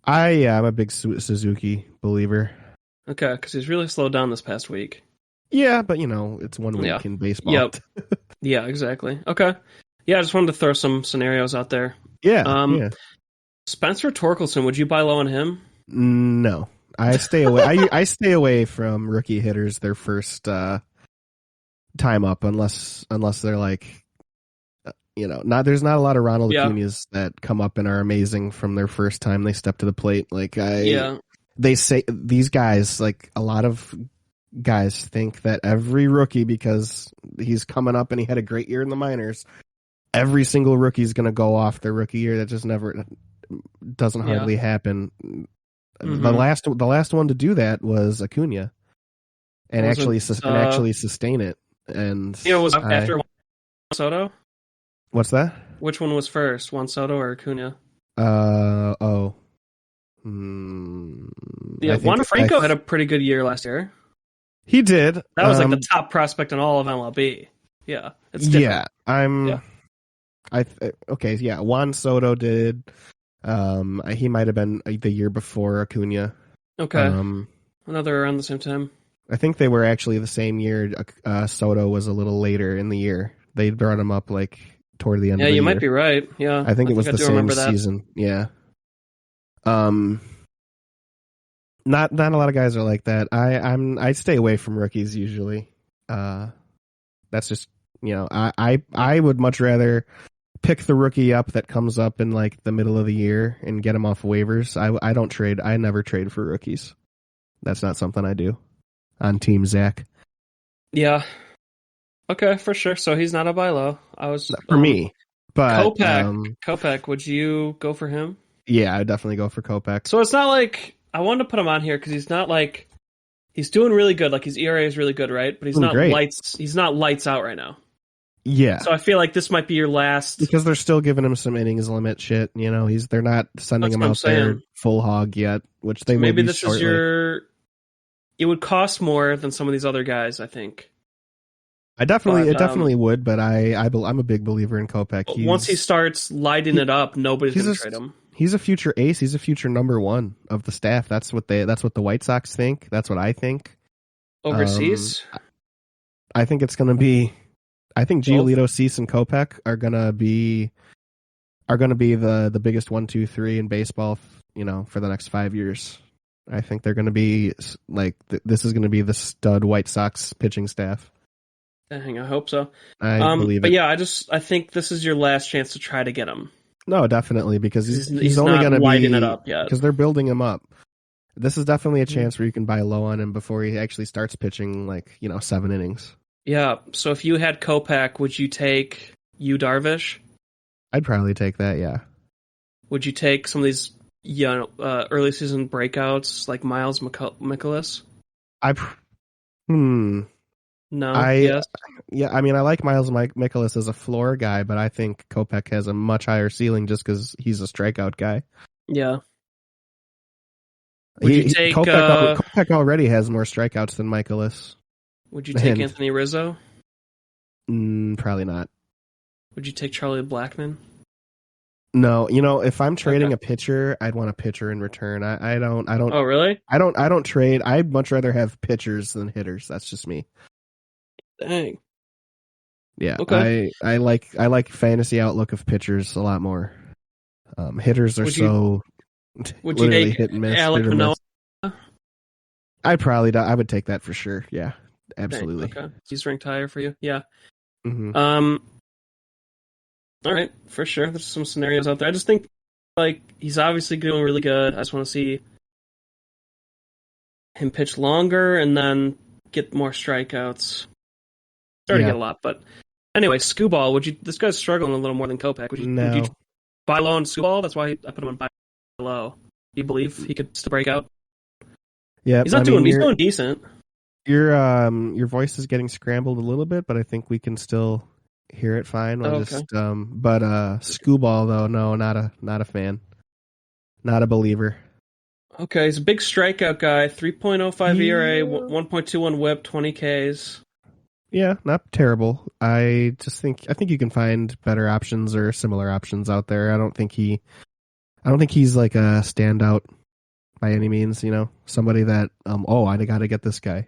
I'm a big Suzuki believer. Okay, because he's really slowed down this past week. Yeah, but it's 1 week in baseball. Yep. Yeah, exactly. Okay. Yeah, I just wanted to throw some scenarios out there. Yeah. Spencer Torkelson, would you buy low on him? No, I stay away. I stay away from rookie hitters their first time up, unless they're like, there's not a lot of Ronald Acuñas that come up and are amazing from their first time they step to the plate. They say these guys, like a lot of guys think that every rookie, because he's coming up and he had a great year in the minors, every single rookie is going to go off their rookie year. That just never doesn't hardly happen. Mm-hmm. The last one to do that was Acuña, and actually sustain it. And was after Juan Soto. What's that? Which one was first, Juan Soto or Acuña? Juan Franco had a pretty good year last year. He did. That was like the top prospect in all of MLB. Yeah, it's different. Juan Soto did. He might have been the year before Acuña. Okay. Another around the same time. I think they were actually the same year. Soto was a little later in the year. They brought him up like toward the end of the year. Yeah, you might be right. Yeah. I think it was the same season. Yeah. Not a lot of guys are like that. I stay away from rookies usually. That's just, I would much rather pick the rookie up that comes up in like the middle of the year and get him off waivers. I don't trade. I never trade for rookies. That's not something I do on Team Zach. Yeah. Okay, for sure. So he's not a buy low. I was not for me, but Kopech, would you go for him? Yeah, I'd definitely go for Kopech. So it's not like I wanted to put him on here because he's not like he's doing really good. Like his ERA is really good, right? But he's not great. He's not lights out right now. Yeah. So I feel like this might be your last because they're still giving him some innings limit shit. They're not sending him out there full hog yet, which they maybe will be this shortly. Is your. It would cost more than some of these other guys, I think. It definitely would, but I'm a big believer in Kopech. Once he starts lighting it up, nobody's going to trade him. He's a future ace. He's a future number one of the staff. That's what the White Sox think. That's what I think. Overseas, I think it's going to be. I think Giolito, Cease, and Kopech are going to be the biggest 1, 2, 3 in baseball. For the next 5 years. I think they're going to be like this is going to be the stud White Sox pitching staff. Dang, I hope so. I believe it. But yeah, I think this is your last chance to try to get him. No, definitely, because he's only going to be lighting it up yet. Because they're building him up. This is definitely a chance where you can buy low on him before he actually starts pitching 7 innings. Yeah. So if you had Kopech, would you take Darvish? I'd probably take that. Yeah. Would you take some of these early season breakouts like Miles Michaelis? No. Yes. Yeah, I mean, I like Miles Michaelis as a floor guy, but I think Kopech has a much higher ceiling just because he's a strikeout guy. Yeah. Would you take Kopech already has more strikeouts than Michaelis. Would you take Anthony Rizzo? Probably not. Would you take Charlie Blackman? No, if I'm trading Okay. a pitcher, I'd want a pitcher in return. Oh, really? I don't trade. I'd much rather have pitchers than hitters. That's just me. Dang. Yeah, Okay. I like fantasy outlook of pitchers a lot more. Hitters are Would you so would you literally take hit and miss, hit Alec or miss. Manoah? I would take that for sure. Yeah, Dang. absolutely. Okay. He's ranked higher for you. Yeah. Hmm. Um. All right, for sure. There's some scenarios out there. I just think like he's obviously doing really good. I just want to see him pitch longer and then get more strikeouts. Starting to Yeah, get a lot, but anyway, Scooball. Would you? This guy's struggling a little more than Kopech. Would you no. buy low on Scooball? That's why I put him on buy low. Do you believe he could still break out? Yeah, He's not doing. He's doing decent. your voice is getting scrambled a little bit, but I think we can still hear it fine. We'll Okay. just but Scooball though, no, not a fan. Not a believer. Okay, he's a big strikeout guy. 3.05 ERA, Yeah. 1.21 WHIP, 20 Ks. Yeah, not terrible. I think you can find better options or similar options out there. I don't think he's like a standout by any means, somebody that I got to get this guy,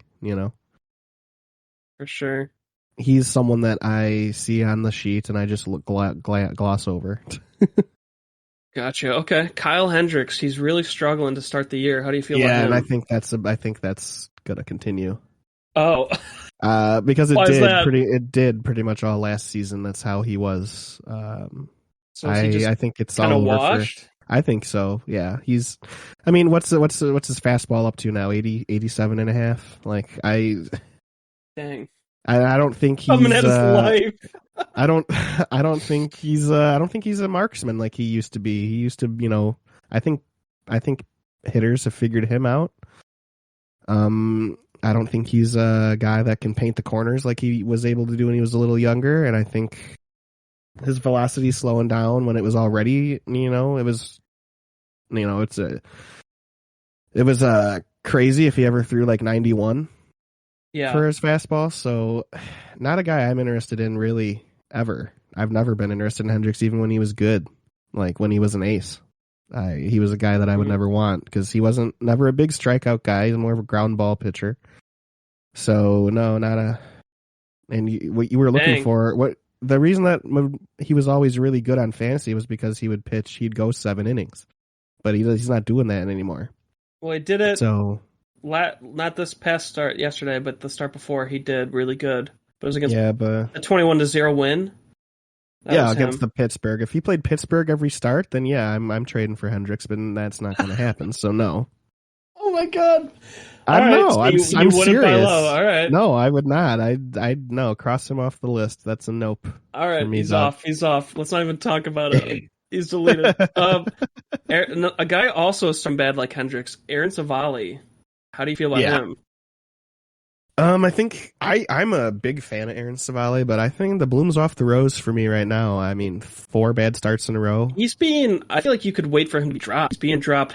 For sure. He's someone that I see on the sheet and I just gloss over. Gotcha. Okay, Kyle Hendricks. He's really struggling to start the year. How do you feel about Yeah, him? and I think that's gonna continue. Oh, Because why is that? it did pretty much all last season. That's how he was. So is he just I think it's kind all of over washed? I think so. Yeah, I mean, what's his fastball up to now? 87 and a half. Like Dang. I don't think Coming he's at his life. I don't think he's a marksman like he used to be. He used to, I think hitters have figured him out. I don't think he's a guy that can paint the corners like he was able to do when he was a little younger, and I think his velocity slowing down when it was already, it was crazy if he ever threw like 91 Yeah. for his fastball. So not a guy I'm interested in really ever. I've never been interested in Hendricks even when he was good, like when he was an ace. He was a guy that I would never want because he wasn't never a big strikeout guy. He's more of a ground ball pitcher. So no, not a. And what you were looking for, what the reason that he was always really good on fantasy was because he'd go 7 innings, but he's not doing that anymore. Well, he did it. So Not this past start yesterday, but the start before he did really good. But it was against but a 21-0 win. That was against him. the Pittsburgh. If he played Pittsburgh every start, then yeah, I'm trading for Hendricks, but that's not going to happen. So no. Oh my god! I'm you wouldn't buy serious. low. All right. No, I would not. I no, cross him off the list. That's a nope. All right, me, he's Doug. off. He's off. Let's not even talk about it. He's deleted. A guy also some bad like Hendricks, Aaron Savali. How do you feel about him? I think I'm a big fan of Aaron Savali, but I think the bloom's off the rose for me right now. I mean, 4 bad starts in a row. I feel like you could wait for him to be dropped. He's being dropped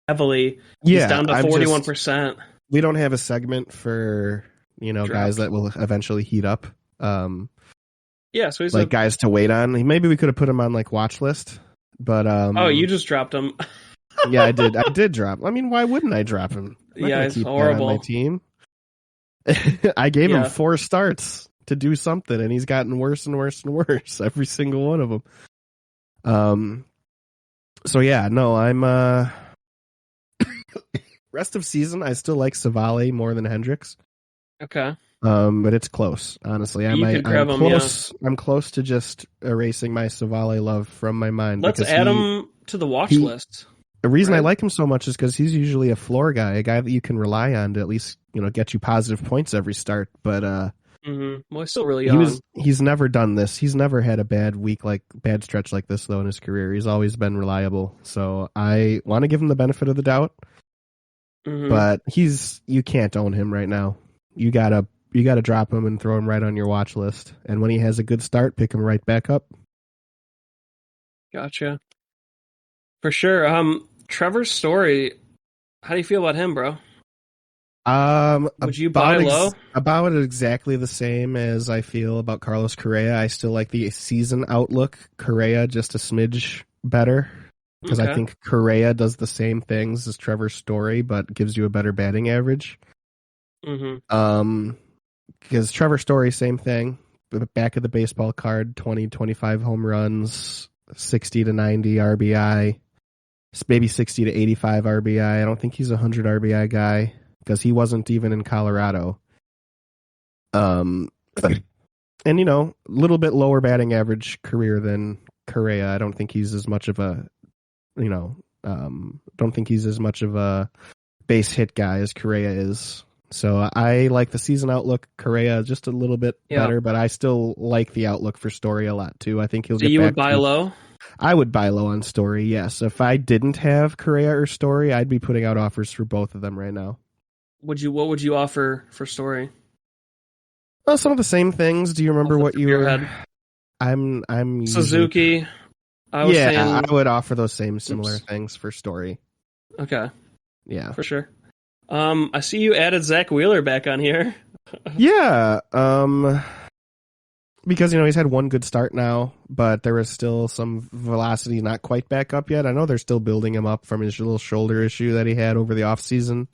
heavily. Yeah, he's down to 41%. We don't have a segment for guys that will eventually heat up. Yeah, so he's like guys to wait on. Maybe we could have put him on like watch list, but oh, you just dropped him. Yeah, I did. I did drop. I mean, why wouldn't I drop him? Yeah, it's horrible. On my team. I gave him 4 starts to do something, and he's gotten worse and worse and worse every single one of them. So yeah, no, I'm rest of season. I still like Savali more than Hendricks. Okay. But it's close. Honestly, I'm close. Yeah. I'm close to just erasing my Savali love from my mind. Let's add him to the watch list. The reason I like him so much is because he's usually a floor guy, a guy that you can rely on to at least get you positive points every start. But well, he's still really young. He's never done this. He's never had a bad stretch like this though in his career. He's always been reliable. So I want to give him the benefit of the doubt. But you can't own him right now. You gotta drop him and throw him right on your watch list. And when he has a good start, pick him right back up. Gotcha. For sure. Trevor Story, how do you feel about him, bro? Would you buy low? About exactly the same as I feel about Carlos Correa. I still like the season outlook. Correa just a smidge better because I Okay. think Correa does the same things as Trevor Story, but gives you a better batting average. Mm-hmm. Because Trevor Story, same thing. The back of the baseball card, 20, 25 home runs, 60 to 90 RBI, maybe 60 to 85 RBI. I don't think he's a 100 RBI guy because he wasn't even in Colorado. And, a little bit lower batting average career than Correa. I don't think he's as much of a, don't think he's as much of a base hit guy as Correa is. So I like the season outlook. Correa just a little bit better, but I still like the outlook for Story a lot too. I think he'll get back. So you would buy low? I would buy low on Story, yes. If I didn't have Correa or Story, I'd be putting out offers for both of them right now. What would you offer for Story? Well, some of the same things. Do you remember what you were? Head. I'm Suzuki. I would offer those similar things for Story. Okay. Yeah, for sure. I see you added Zach Wheeler back on here. Yeah, because he's had one good start now, but there is still some velocity not quite back up yet. I know they're still building him up from his little shoulder issue that he had over the offseason.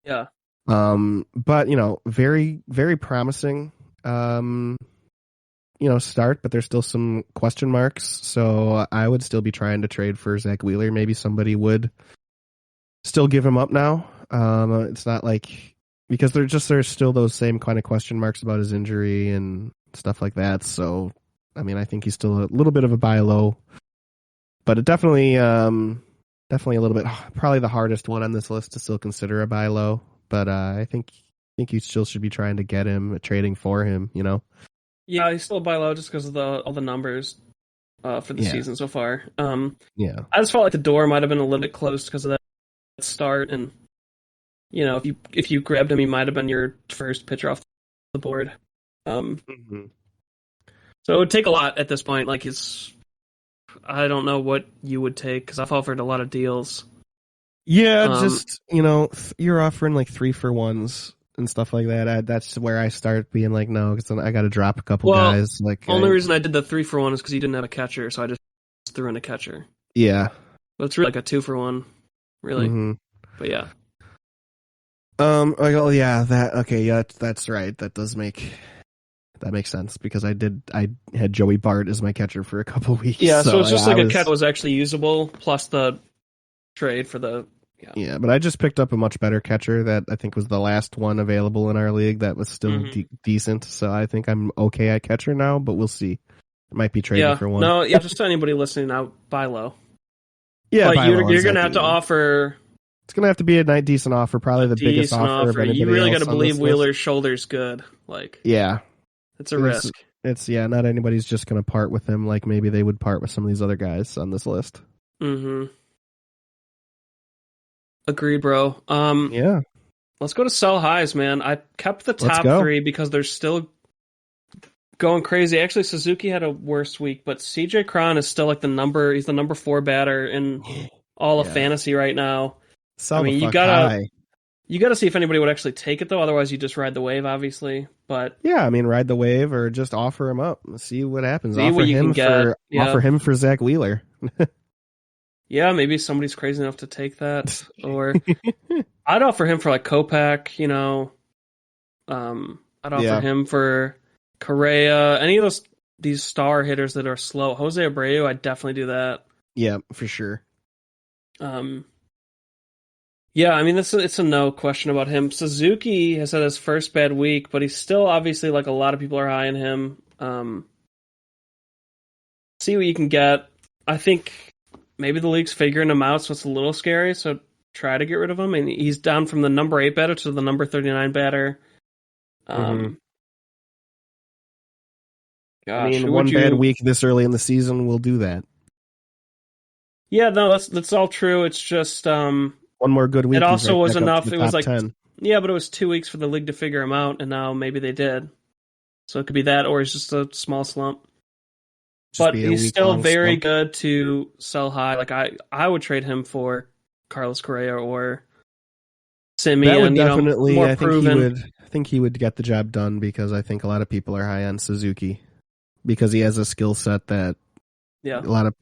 Yeah. But very, very promising start, but there's still some question marks. So I would still be trying to trade for Zach Wheeler. Maybe somebody would still give him up now. It's not like, because there's still those same kind of question marks about his injury and stuff like that. So, I mean, I think he's still a little bit of a buy low, but it definitely a little bit, probably the hardest one on this list to still consider a buy low. But I think you still should be trying to get him, trading for him. Yeah, he's still a buy low just because of all the numbers for the season so far. Yeah, I just felt like the door might have been a little bit closed because of that start, and if you grabbed him, he might have been your first pitcher off the board. So it would take a lot at this point. Like, I don't know what you would take because I've offered a lot of deals. Yeah, just you're offering like 3-for-1s and stuff like that. That's where I start being like, no, because I got to drop a couple guys. Like, only reason I did the 3-for-1 is because you didn't have a catcher, so I just threw in a catcher. Yeah, but it's really like a 2-for-1, really. But yeah. That's right. That makes sense because I had Joey Bart as my catcher for a couple weeks. Yeah, so it's just a catcher that was actually usable plus the trade for the. Yeah, but I just picked up a much better catcher that I think was the last one available in our league that was still decent. So I think I'm okay at catcher now, but we'll see. It might be trading for one. No, just to anybody listening now, buy low. Yeah, but you're going to have to offer. It's going to have to be a decent offer, probably the biggest offer. You really got to believe Wheeler's shoulder's good. Yeah. It's a risk. It's not anybody's just going to part with him like maybe they would part with some of these other guys on this list. Agreed, bro. Yeah. Let's go to sell highs, man. I kept the top 3 because they're still going crazy. Actually, Suzuki had a worse week, but CJ Cron is still he's the number 4 batter in all of fantasy right now. You gotta see if anybody would actually take it though. Otherwise, you just ride the wave, obviously. But yeah, ride the wave or just offer him up. See what happens. Offer him for Zach Wheeler. Yeah, maybe somebody's crazy enough to take that, or I'd offer him for Kopech. I'd offer him for Correa. Any of these star hitters that are slow. Jose Abreu, I'd definitely do that. Yeah, for sure. Yeah, it's a no question about him. Suzuki has had his first bad week, but he's still obviously a lot of people are high on him. See what you can get. I think maybe the league's figuring him out, so it's a little scary. So try to get rid of him. And he's down from the number 8 batter to the number 39 batter. Gosh, one bad week this early in the season will do that. Yeah, no, that's all true. It's just one more good week. It also was enough. It was 10. Yeah, but it was 2 weeks for the league to figure him out, and now maybe they did. So it could be that, or it's just a small slump. But he's still very good to sell high. I would trade him for Carlos Correa or Simeon. That would definitely. More proven. I think he would get the job done because I think a lot of people are high on Suzuki because he has a skill set that a lot of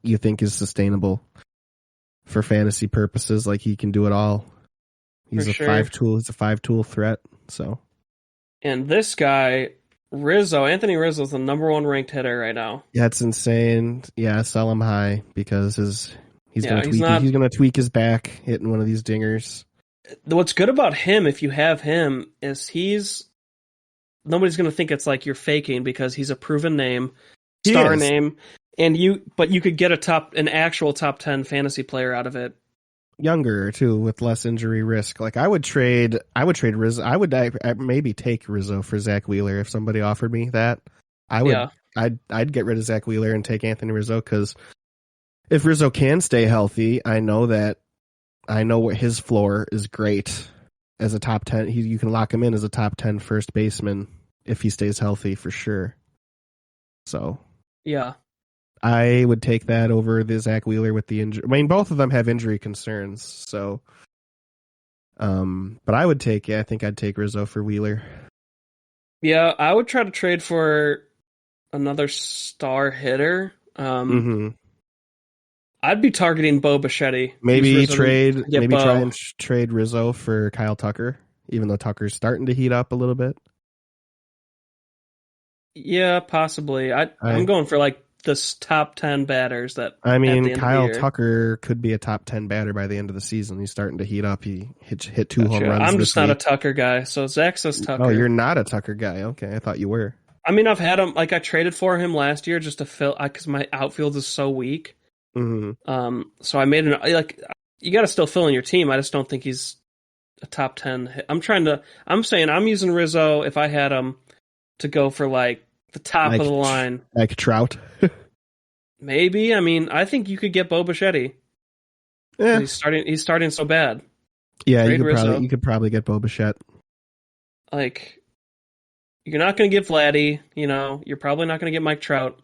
you think is sustainable for fantasy purposes. Like he can do it all. He's For a sure. 5-tool. He's a 5-tool threat. So, And this guy, Rizzo, Anthony Rizzo, is the number 1 ranked hitter right now. yeah, it's insane. Yeah, sell him high because he's Yeah, gonna tweak his back hitting one of these dingers. What's good about him, if you have him, is nobody's gonna think it's like you're faking because he's a proven name, star name, but you could get an actual top 10 fantasy player out of it. Younger too, with less injury risk. Like I would trade Rizzo. I'd maybe take Rizzo for Zach Wheeler if somebody offered me that. I'd get rid of Zach Wheeler and take Anthony Rizzo because if Rizzo can stay healthy, I know what his floor is great as a top 10. You can lock him in as a top 10 first baseman if he stays healthy for sure. So yeah. I would take that over the Zach Wheeler with the injury. I mean, both of them have injury concerns. So, but I think I'd take Rizzo for Wheeler. Yeah, I would try to trade for another star hitter. I'd be targeting Bo Bichetti. Maybe try and trade Rizzo for Kyle Tucker, even though Tucker's starting to heat up a little bit. Yeah, possibly. I'm going for like this top 10 batters that. I mean, Kyle Tucker could be a top 10 batter by the end of the season. He's starting to heat up. He hit 2 home runs. I'm just not a Tucker guy. So Zach says Tucker. Oh, you're not a Tucker guy. Okay, I thought you were. I mean, I've had him. Like I traded for him last year just to fill because my outfield is so weak. Mm-hmm. So I made you got to still fill in your team. I just don't think he's a top 10. I'm saying I'm using Rizzo if I had him to go for like the top of the line, like Trout. Maybe. I mean, I think you could get Bo Bichetti. Yeah, he's starting so bad. Yeah, you could probably get Bo Bichette. Like, you're not going to get Vladdy. You know, you're probably not going to get Mike Trout.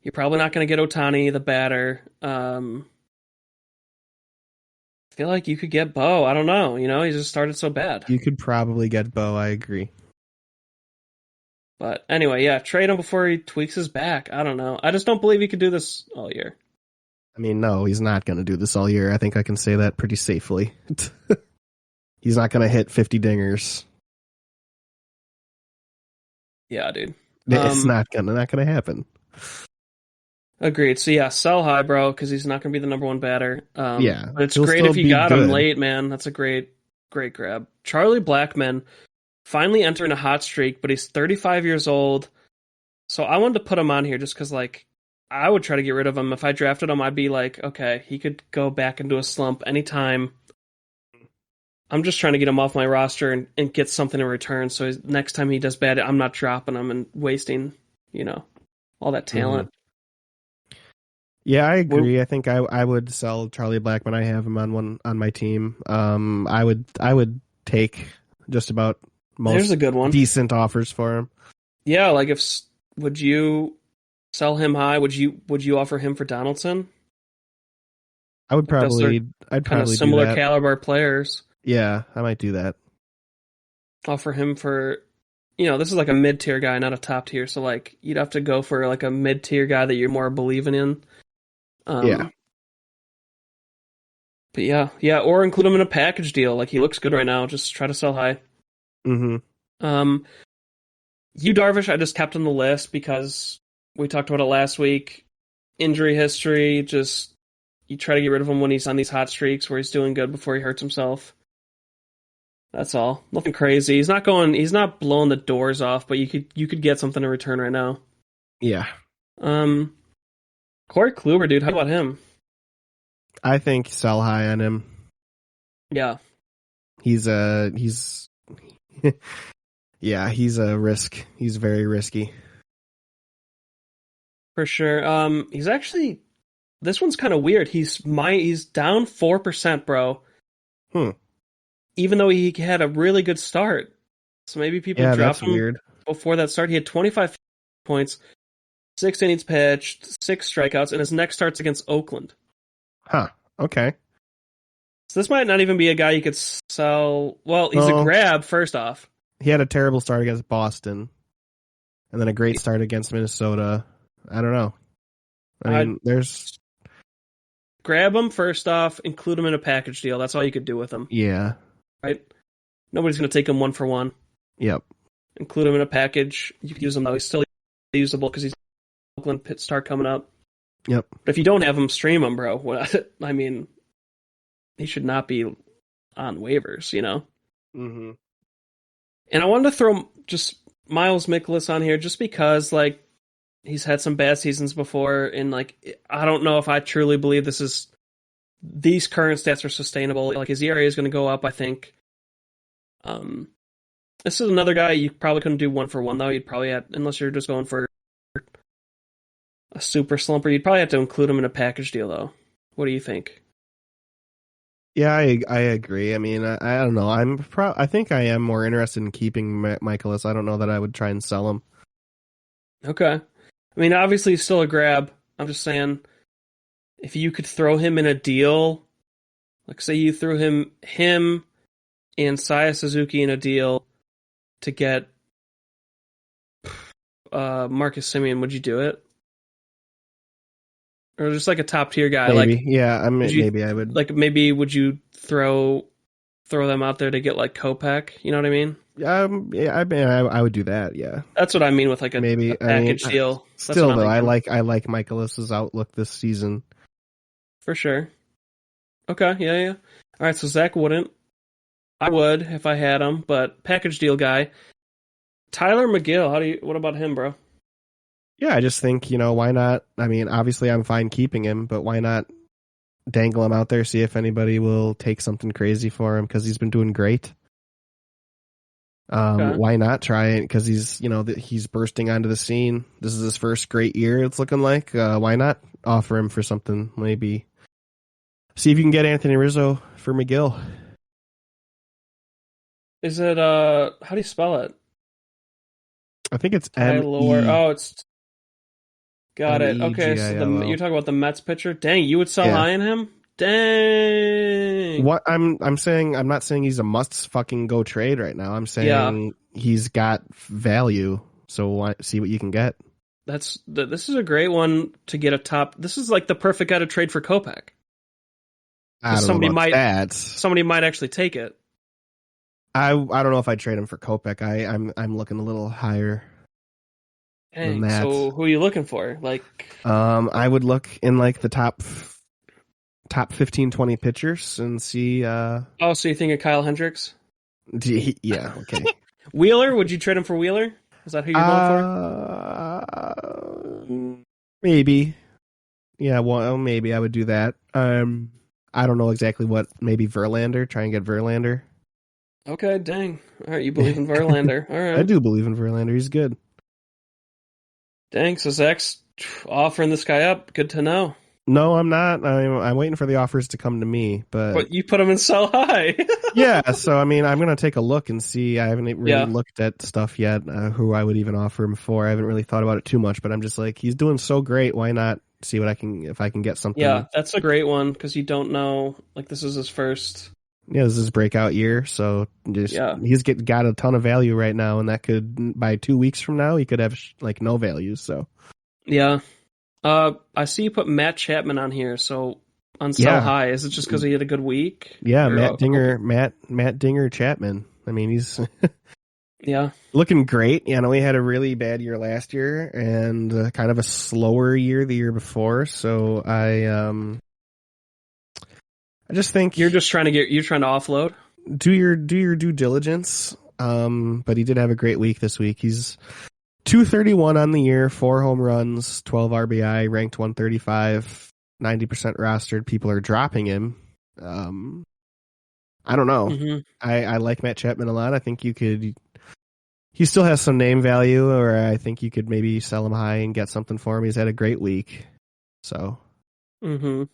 You're probably not going to get Ohtani, the batter. I feel like you could get Bo. I don't know. You know, he just started so bad. You could probably get Bo. I agree. But anyway, yeah, trade him before he tweaks his back. I don't know. I just don't believe he could do this all year. I mean, no, he's not going to do this all year. I think I can say that pretty safely. He's not going to hit 50 dingers. Yeah, dude. It's not gonna happen. Agreed. So yeah, sell high, bro, because he's not gonna be the number 1 batter. Yeah, but it's great if you got him late, man. That's a great grab. Charlie Blackman finally entering a hot streak, but he's 35 years old. So I wanted to put him on here just because, like, I would try to get rid of him. If I drafted him, I'd be like, okay, he could go back into a slump anytime. I'm just trying to get him off my roster and get something in return. So next time he does bad, I'm not dropping him and wasting, all that talent. Mm-hmm. Yeah, I agree. I think I would sell Charlie Blackman. I have him on my team. I would take just about most There's a good one. Decent offers for him. Yeah, like would you sell him high? Would you offer him for Donaldson? I'd probably similar do that. caliber players. Yeah, I might do that. Offer him for, this is like a mid-tier guy, not a top tier. So like you'd have to go for like a mid-tier guy that you're more believing in. Yeah. But yeah, or include him in a package deal. Like he looks good right now. Just try to sell high. Mm-hmm. Yu Darvish, I just kept on the list because we talked about it last week. Injury history, just you try to get rid of him when he's on these hot streaks where he's doing good before he hurts himself. That's all. Nothing crazy. He's not blowing the doors off, but you could get something in return right now. Yeah. Corey Kluber, dude, how about him? I think sell high on him. Yeah. He's a risk. He's very risky. For sure. He's actually, this one's kind of weird. He's down 4%, bro. Even though he had a really good start. So maybe people dropped him weird. Before that start. He had 25 points, 6 innings pitched, 6 strikeouts, and his next start's against Oakland. Huh. Okay. So this might not even be a guy you could sell. Well, he's a grab, first off. He had a terrible start against Boston, and then a great start against Minnesota. I don't know. I mean, there's grab him first off, include him in a package deal. That's all you could do with him, yeah, right? Nobody's going to take him 1-for-1. yep, Include him in a package. You could use him though. He's still usable because he's Oakland pit start coming up. yep. But if you don't have him, stream him, bro. I mean, he should not be on waivers, you know? Mm-hmm. And I wanted to throw just Miles Michaelis on here just because, like, he's had some bad seasons before, and, like, I don't know if I truly believe these current stats are sustainable. Like, his ERA is going to go up, I think. This is another guy you probably couldn't do 1-for-1, though. You'd probably have, unless you're just going for a super slumper, you'd probably have to include him in a package deal, though. What do you think? Yeah, I agree. I mean, I don't know. I think I am more interested in keeping Michaelis. I don't know that I would try and sell him. Okay. I mean, obviously, he's still a grab. I'm just saying, if you could throw him in a deal, like say you threw him and Saya Suzuki in a deal to get Marcus Semien, would you do it? Or just like a top tier guy? Maybe, like, yeah. Maybe I would. Like, maybe would you throw them out there to get like Kopech? You know what I mean? Yeah. I mean, I would do that. Yeah. That's what I mean with like a package deal. Still, though, I like Michaelis's outlook this season for sure. Okay, yeah. All right, so Zach wouldn't. I would if I had him, but package deal guy. Tyler McGill, what about him, bro? Yeah, I just think, why not? I mean, obviously I'm fine keeping him, but why not dangle him out there, see if anybody will take something crazy for him, because he's been doing great. Okay. Why not try it? Because he's bursting onto the scene. This is his first great year, it's looking like. Why not offer him for something? Maybe see if you can get Anthony Rizzo for McGill. Is it how do you spell it? I think it's Tyler. Oh, it's got it. M-E-G-I-L-O. Okay, so you're talking about the Mets pitcher. Dang, you would sell high on him? Dang. What I'm saying, I'm not saying he's a must fucking go trade right now. I'm saying he's got value. So see what you can get. This is a great one to get a top. This is like the perfect guy to trade for Kopech. I don't know about that. Somebody might actually take it. I don't know if I'd trade him for Kopech. I'm looking a little higher than that. So who are you looking for? Like, I would look in like the top 15, 20 pitchers and see. So you think of Kyle Hendricks? Yeah, okay. Wheeler? Would you trade him for Wheeler? Is that who you're going for? Maybe. Yeah, well, maybe I would do that. I don't know exactly what. Maybe Verlander. Try and get Verlander. Okay, dang. All right, you believe in Verlander. All right. I do believe in Verlander. He's good. Dang, so Zach's offering this guy up. Good to know. No, I'm not. I'm waiting for the offers to come to me. But you put him in so high. Yeah, so I mean, I'm going to take a look and see. I haven't really looked at stuff yet, who I would even offer him for. I haven't really thought about it too much, but I'm just like, he's doing so great. Why not see if I can get something? Yeah, that's a great one because you don't know. Like, this is his first. Yeah, this is his breakout year, so he's got a ton of value right now, and that could, by 2 weeks from now, he could have like no value. So yeah, I see you put Matt Chapman on here. So on sell high, is it just because he had a good week? Yeah, Matt Dinger Chapman. I mean, he's looking great. You know, he had a really bad year last year and kind of a slower year the year before. So I just think you're trying to offload. Do your due diligence. But he did have a great week this week. He's 231 on the year, 4 home runs, 12 RBI, ranked 135, 90% rostered. People are dropping him. I don't know. Mm-hmm. I like Matt Chapman a lot. I think he still has some name value, or I think you could maybe sell him high and get something for him. He's had a great week. So. Mm-hmm.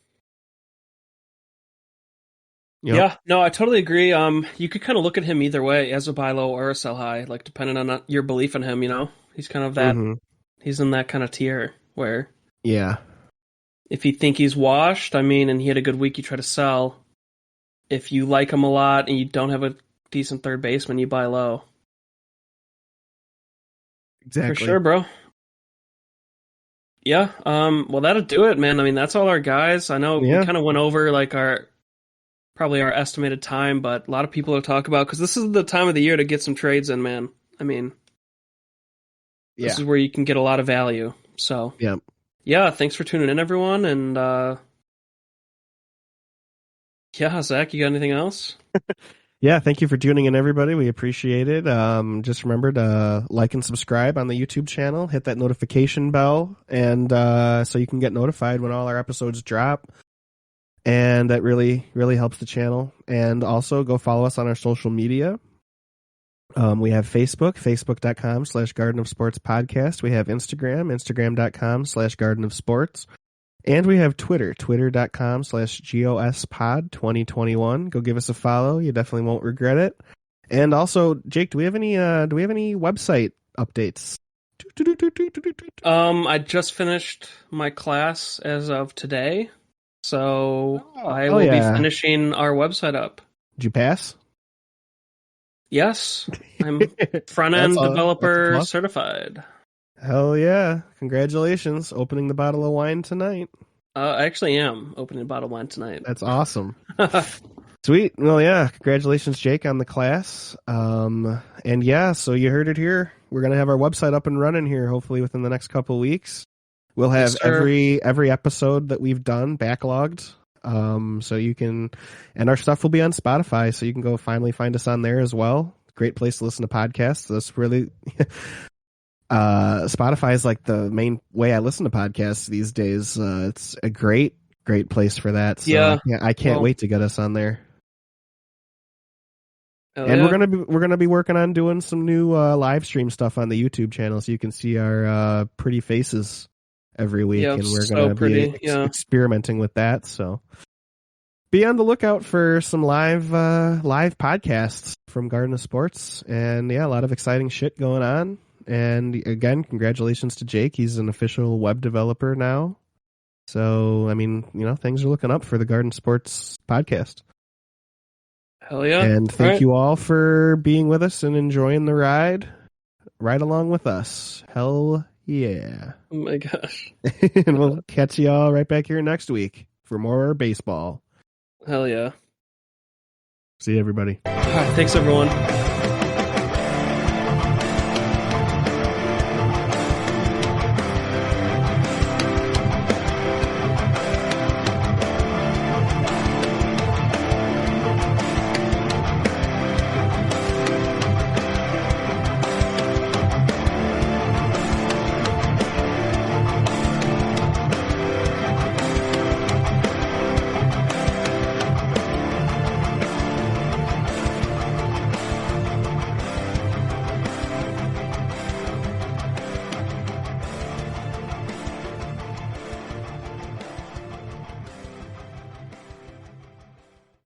Yep. Yeah, no, I totally agree. You could kind of look at him either way, as a buy low or a sell high, like depending on your belief in him. You know, he's kind of that. Mm-hmm. He's in that kind of tier where, if you think he's washed, I mean, and he had a good week, you try to sell. If you like him a lot and you don't have a decent third baseman, you buy low. Exactly, for sure, bro. Yeah. Well, that'll do it, man. I mean, that's all our guys. I know we Yeah. kind of went over like probably our estimated time, but a lot of people to talk about because this is the time of the year to get some trades in, man. I mean, this Yeah. is where you can get a lot of value. So, Yeah. yeah, thanks for tuning in, everyone. And yeah, Zach, you got anything else? Yeah, thank you for tuning in, everybody. We appreciate it. Just remember to like and subscribe on the YouTube channel. Hit that notification bell, and so you can get notified when all our episodes drop. And that really, really helps the channel. And also go follow us on our social media. We have Facebook, facebook.com/Garden of Sports Podcast. We have Instagram, instagram.com/Garden of Sports. And we have Twitter, twitter.com/GOSPod2021. Go give us a follow. You definitely won't regret it. And also, Jake, do we have any website updates? I just finished my class as of today, so I will be finishing our website up. Did you pass? Yes, I'm front-end developer certified. Hell yeah. Congratulations. Opening the bottle of wine tonight. I actually am opening a bottle of wine tonight. That's awesome. Sweet. Well, yeah. Congratulations, Jake, on the class. And yeah, so you heard it here. We're going to have our website up and running here, hopefully within the next couple of weeks. We'll have every episode that we've done backlogged. So you can, and our stuff will be on Spotify, so you can go finally find us on there as well. Great place to listen to podcasts. That's really... Spotify is like the main way I listen to podcasts these days. It's a great place for that. So yeah, I can't wait to get us on there. And yeah. we're gonna be working on doing some new live stream stuff on the YouTube channel, so you can see our pretty faces every week. Yeah, and we're gonna be experimenting with that. So be on the lookout for some live podcasts from Garden of Sports. And yeah, a lot of exciting shit going on. And again, congratulations to Jake. He's an official web developer now. So, I mean, things are looking up for the Garden Sports podcast. Hell yeah. And thank you all for being with us and enjoying the ride right along with us. Hell yeah. Oh my gosh. And we'll catch you all right back here next week for more baseball. Hell yeah. See you, everybody. All right, thanks, everyone.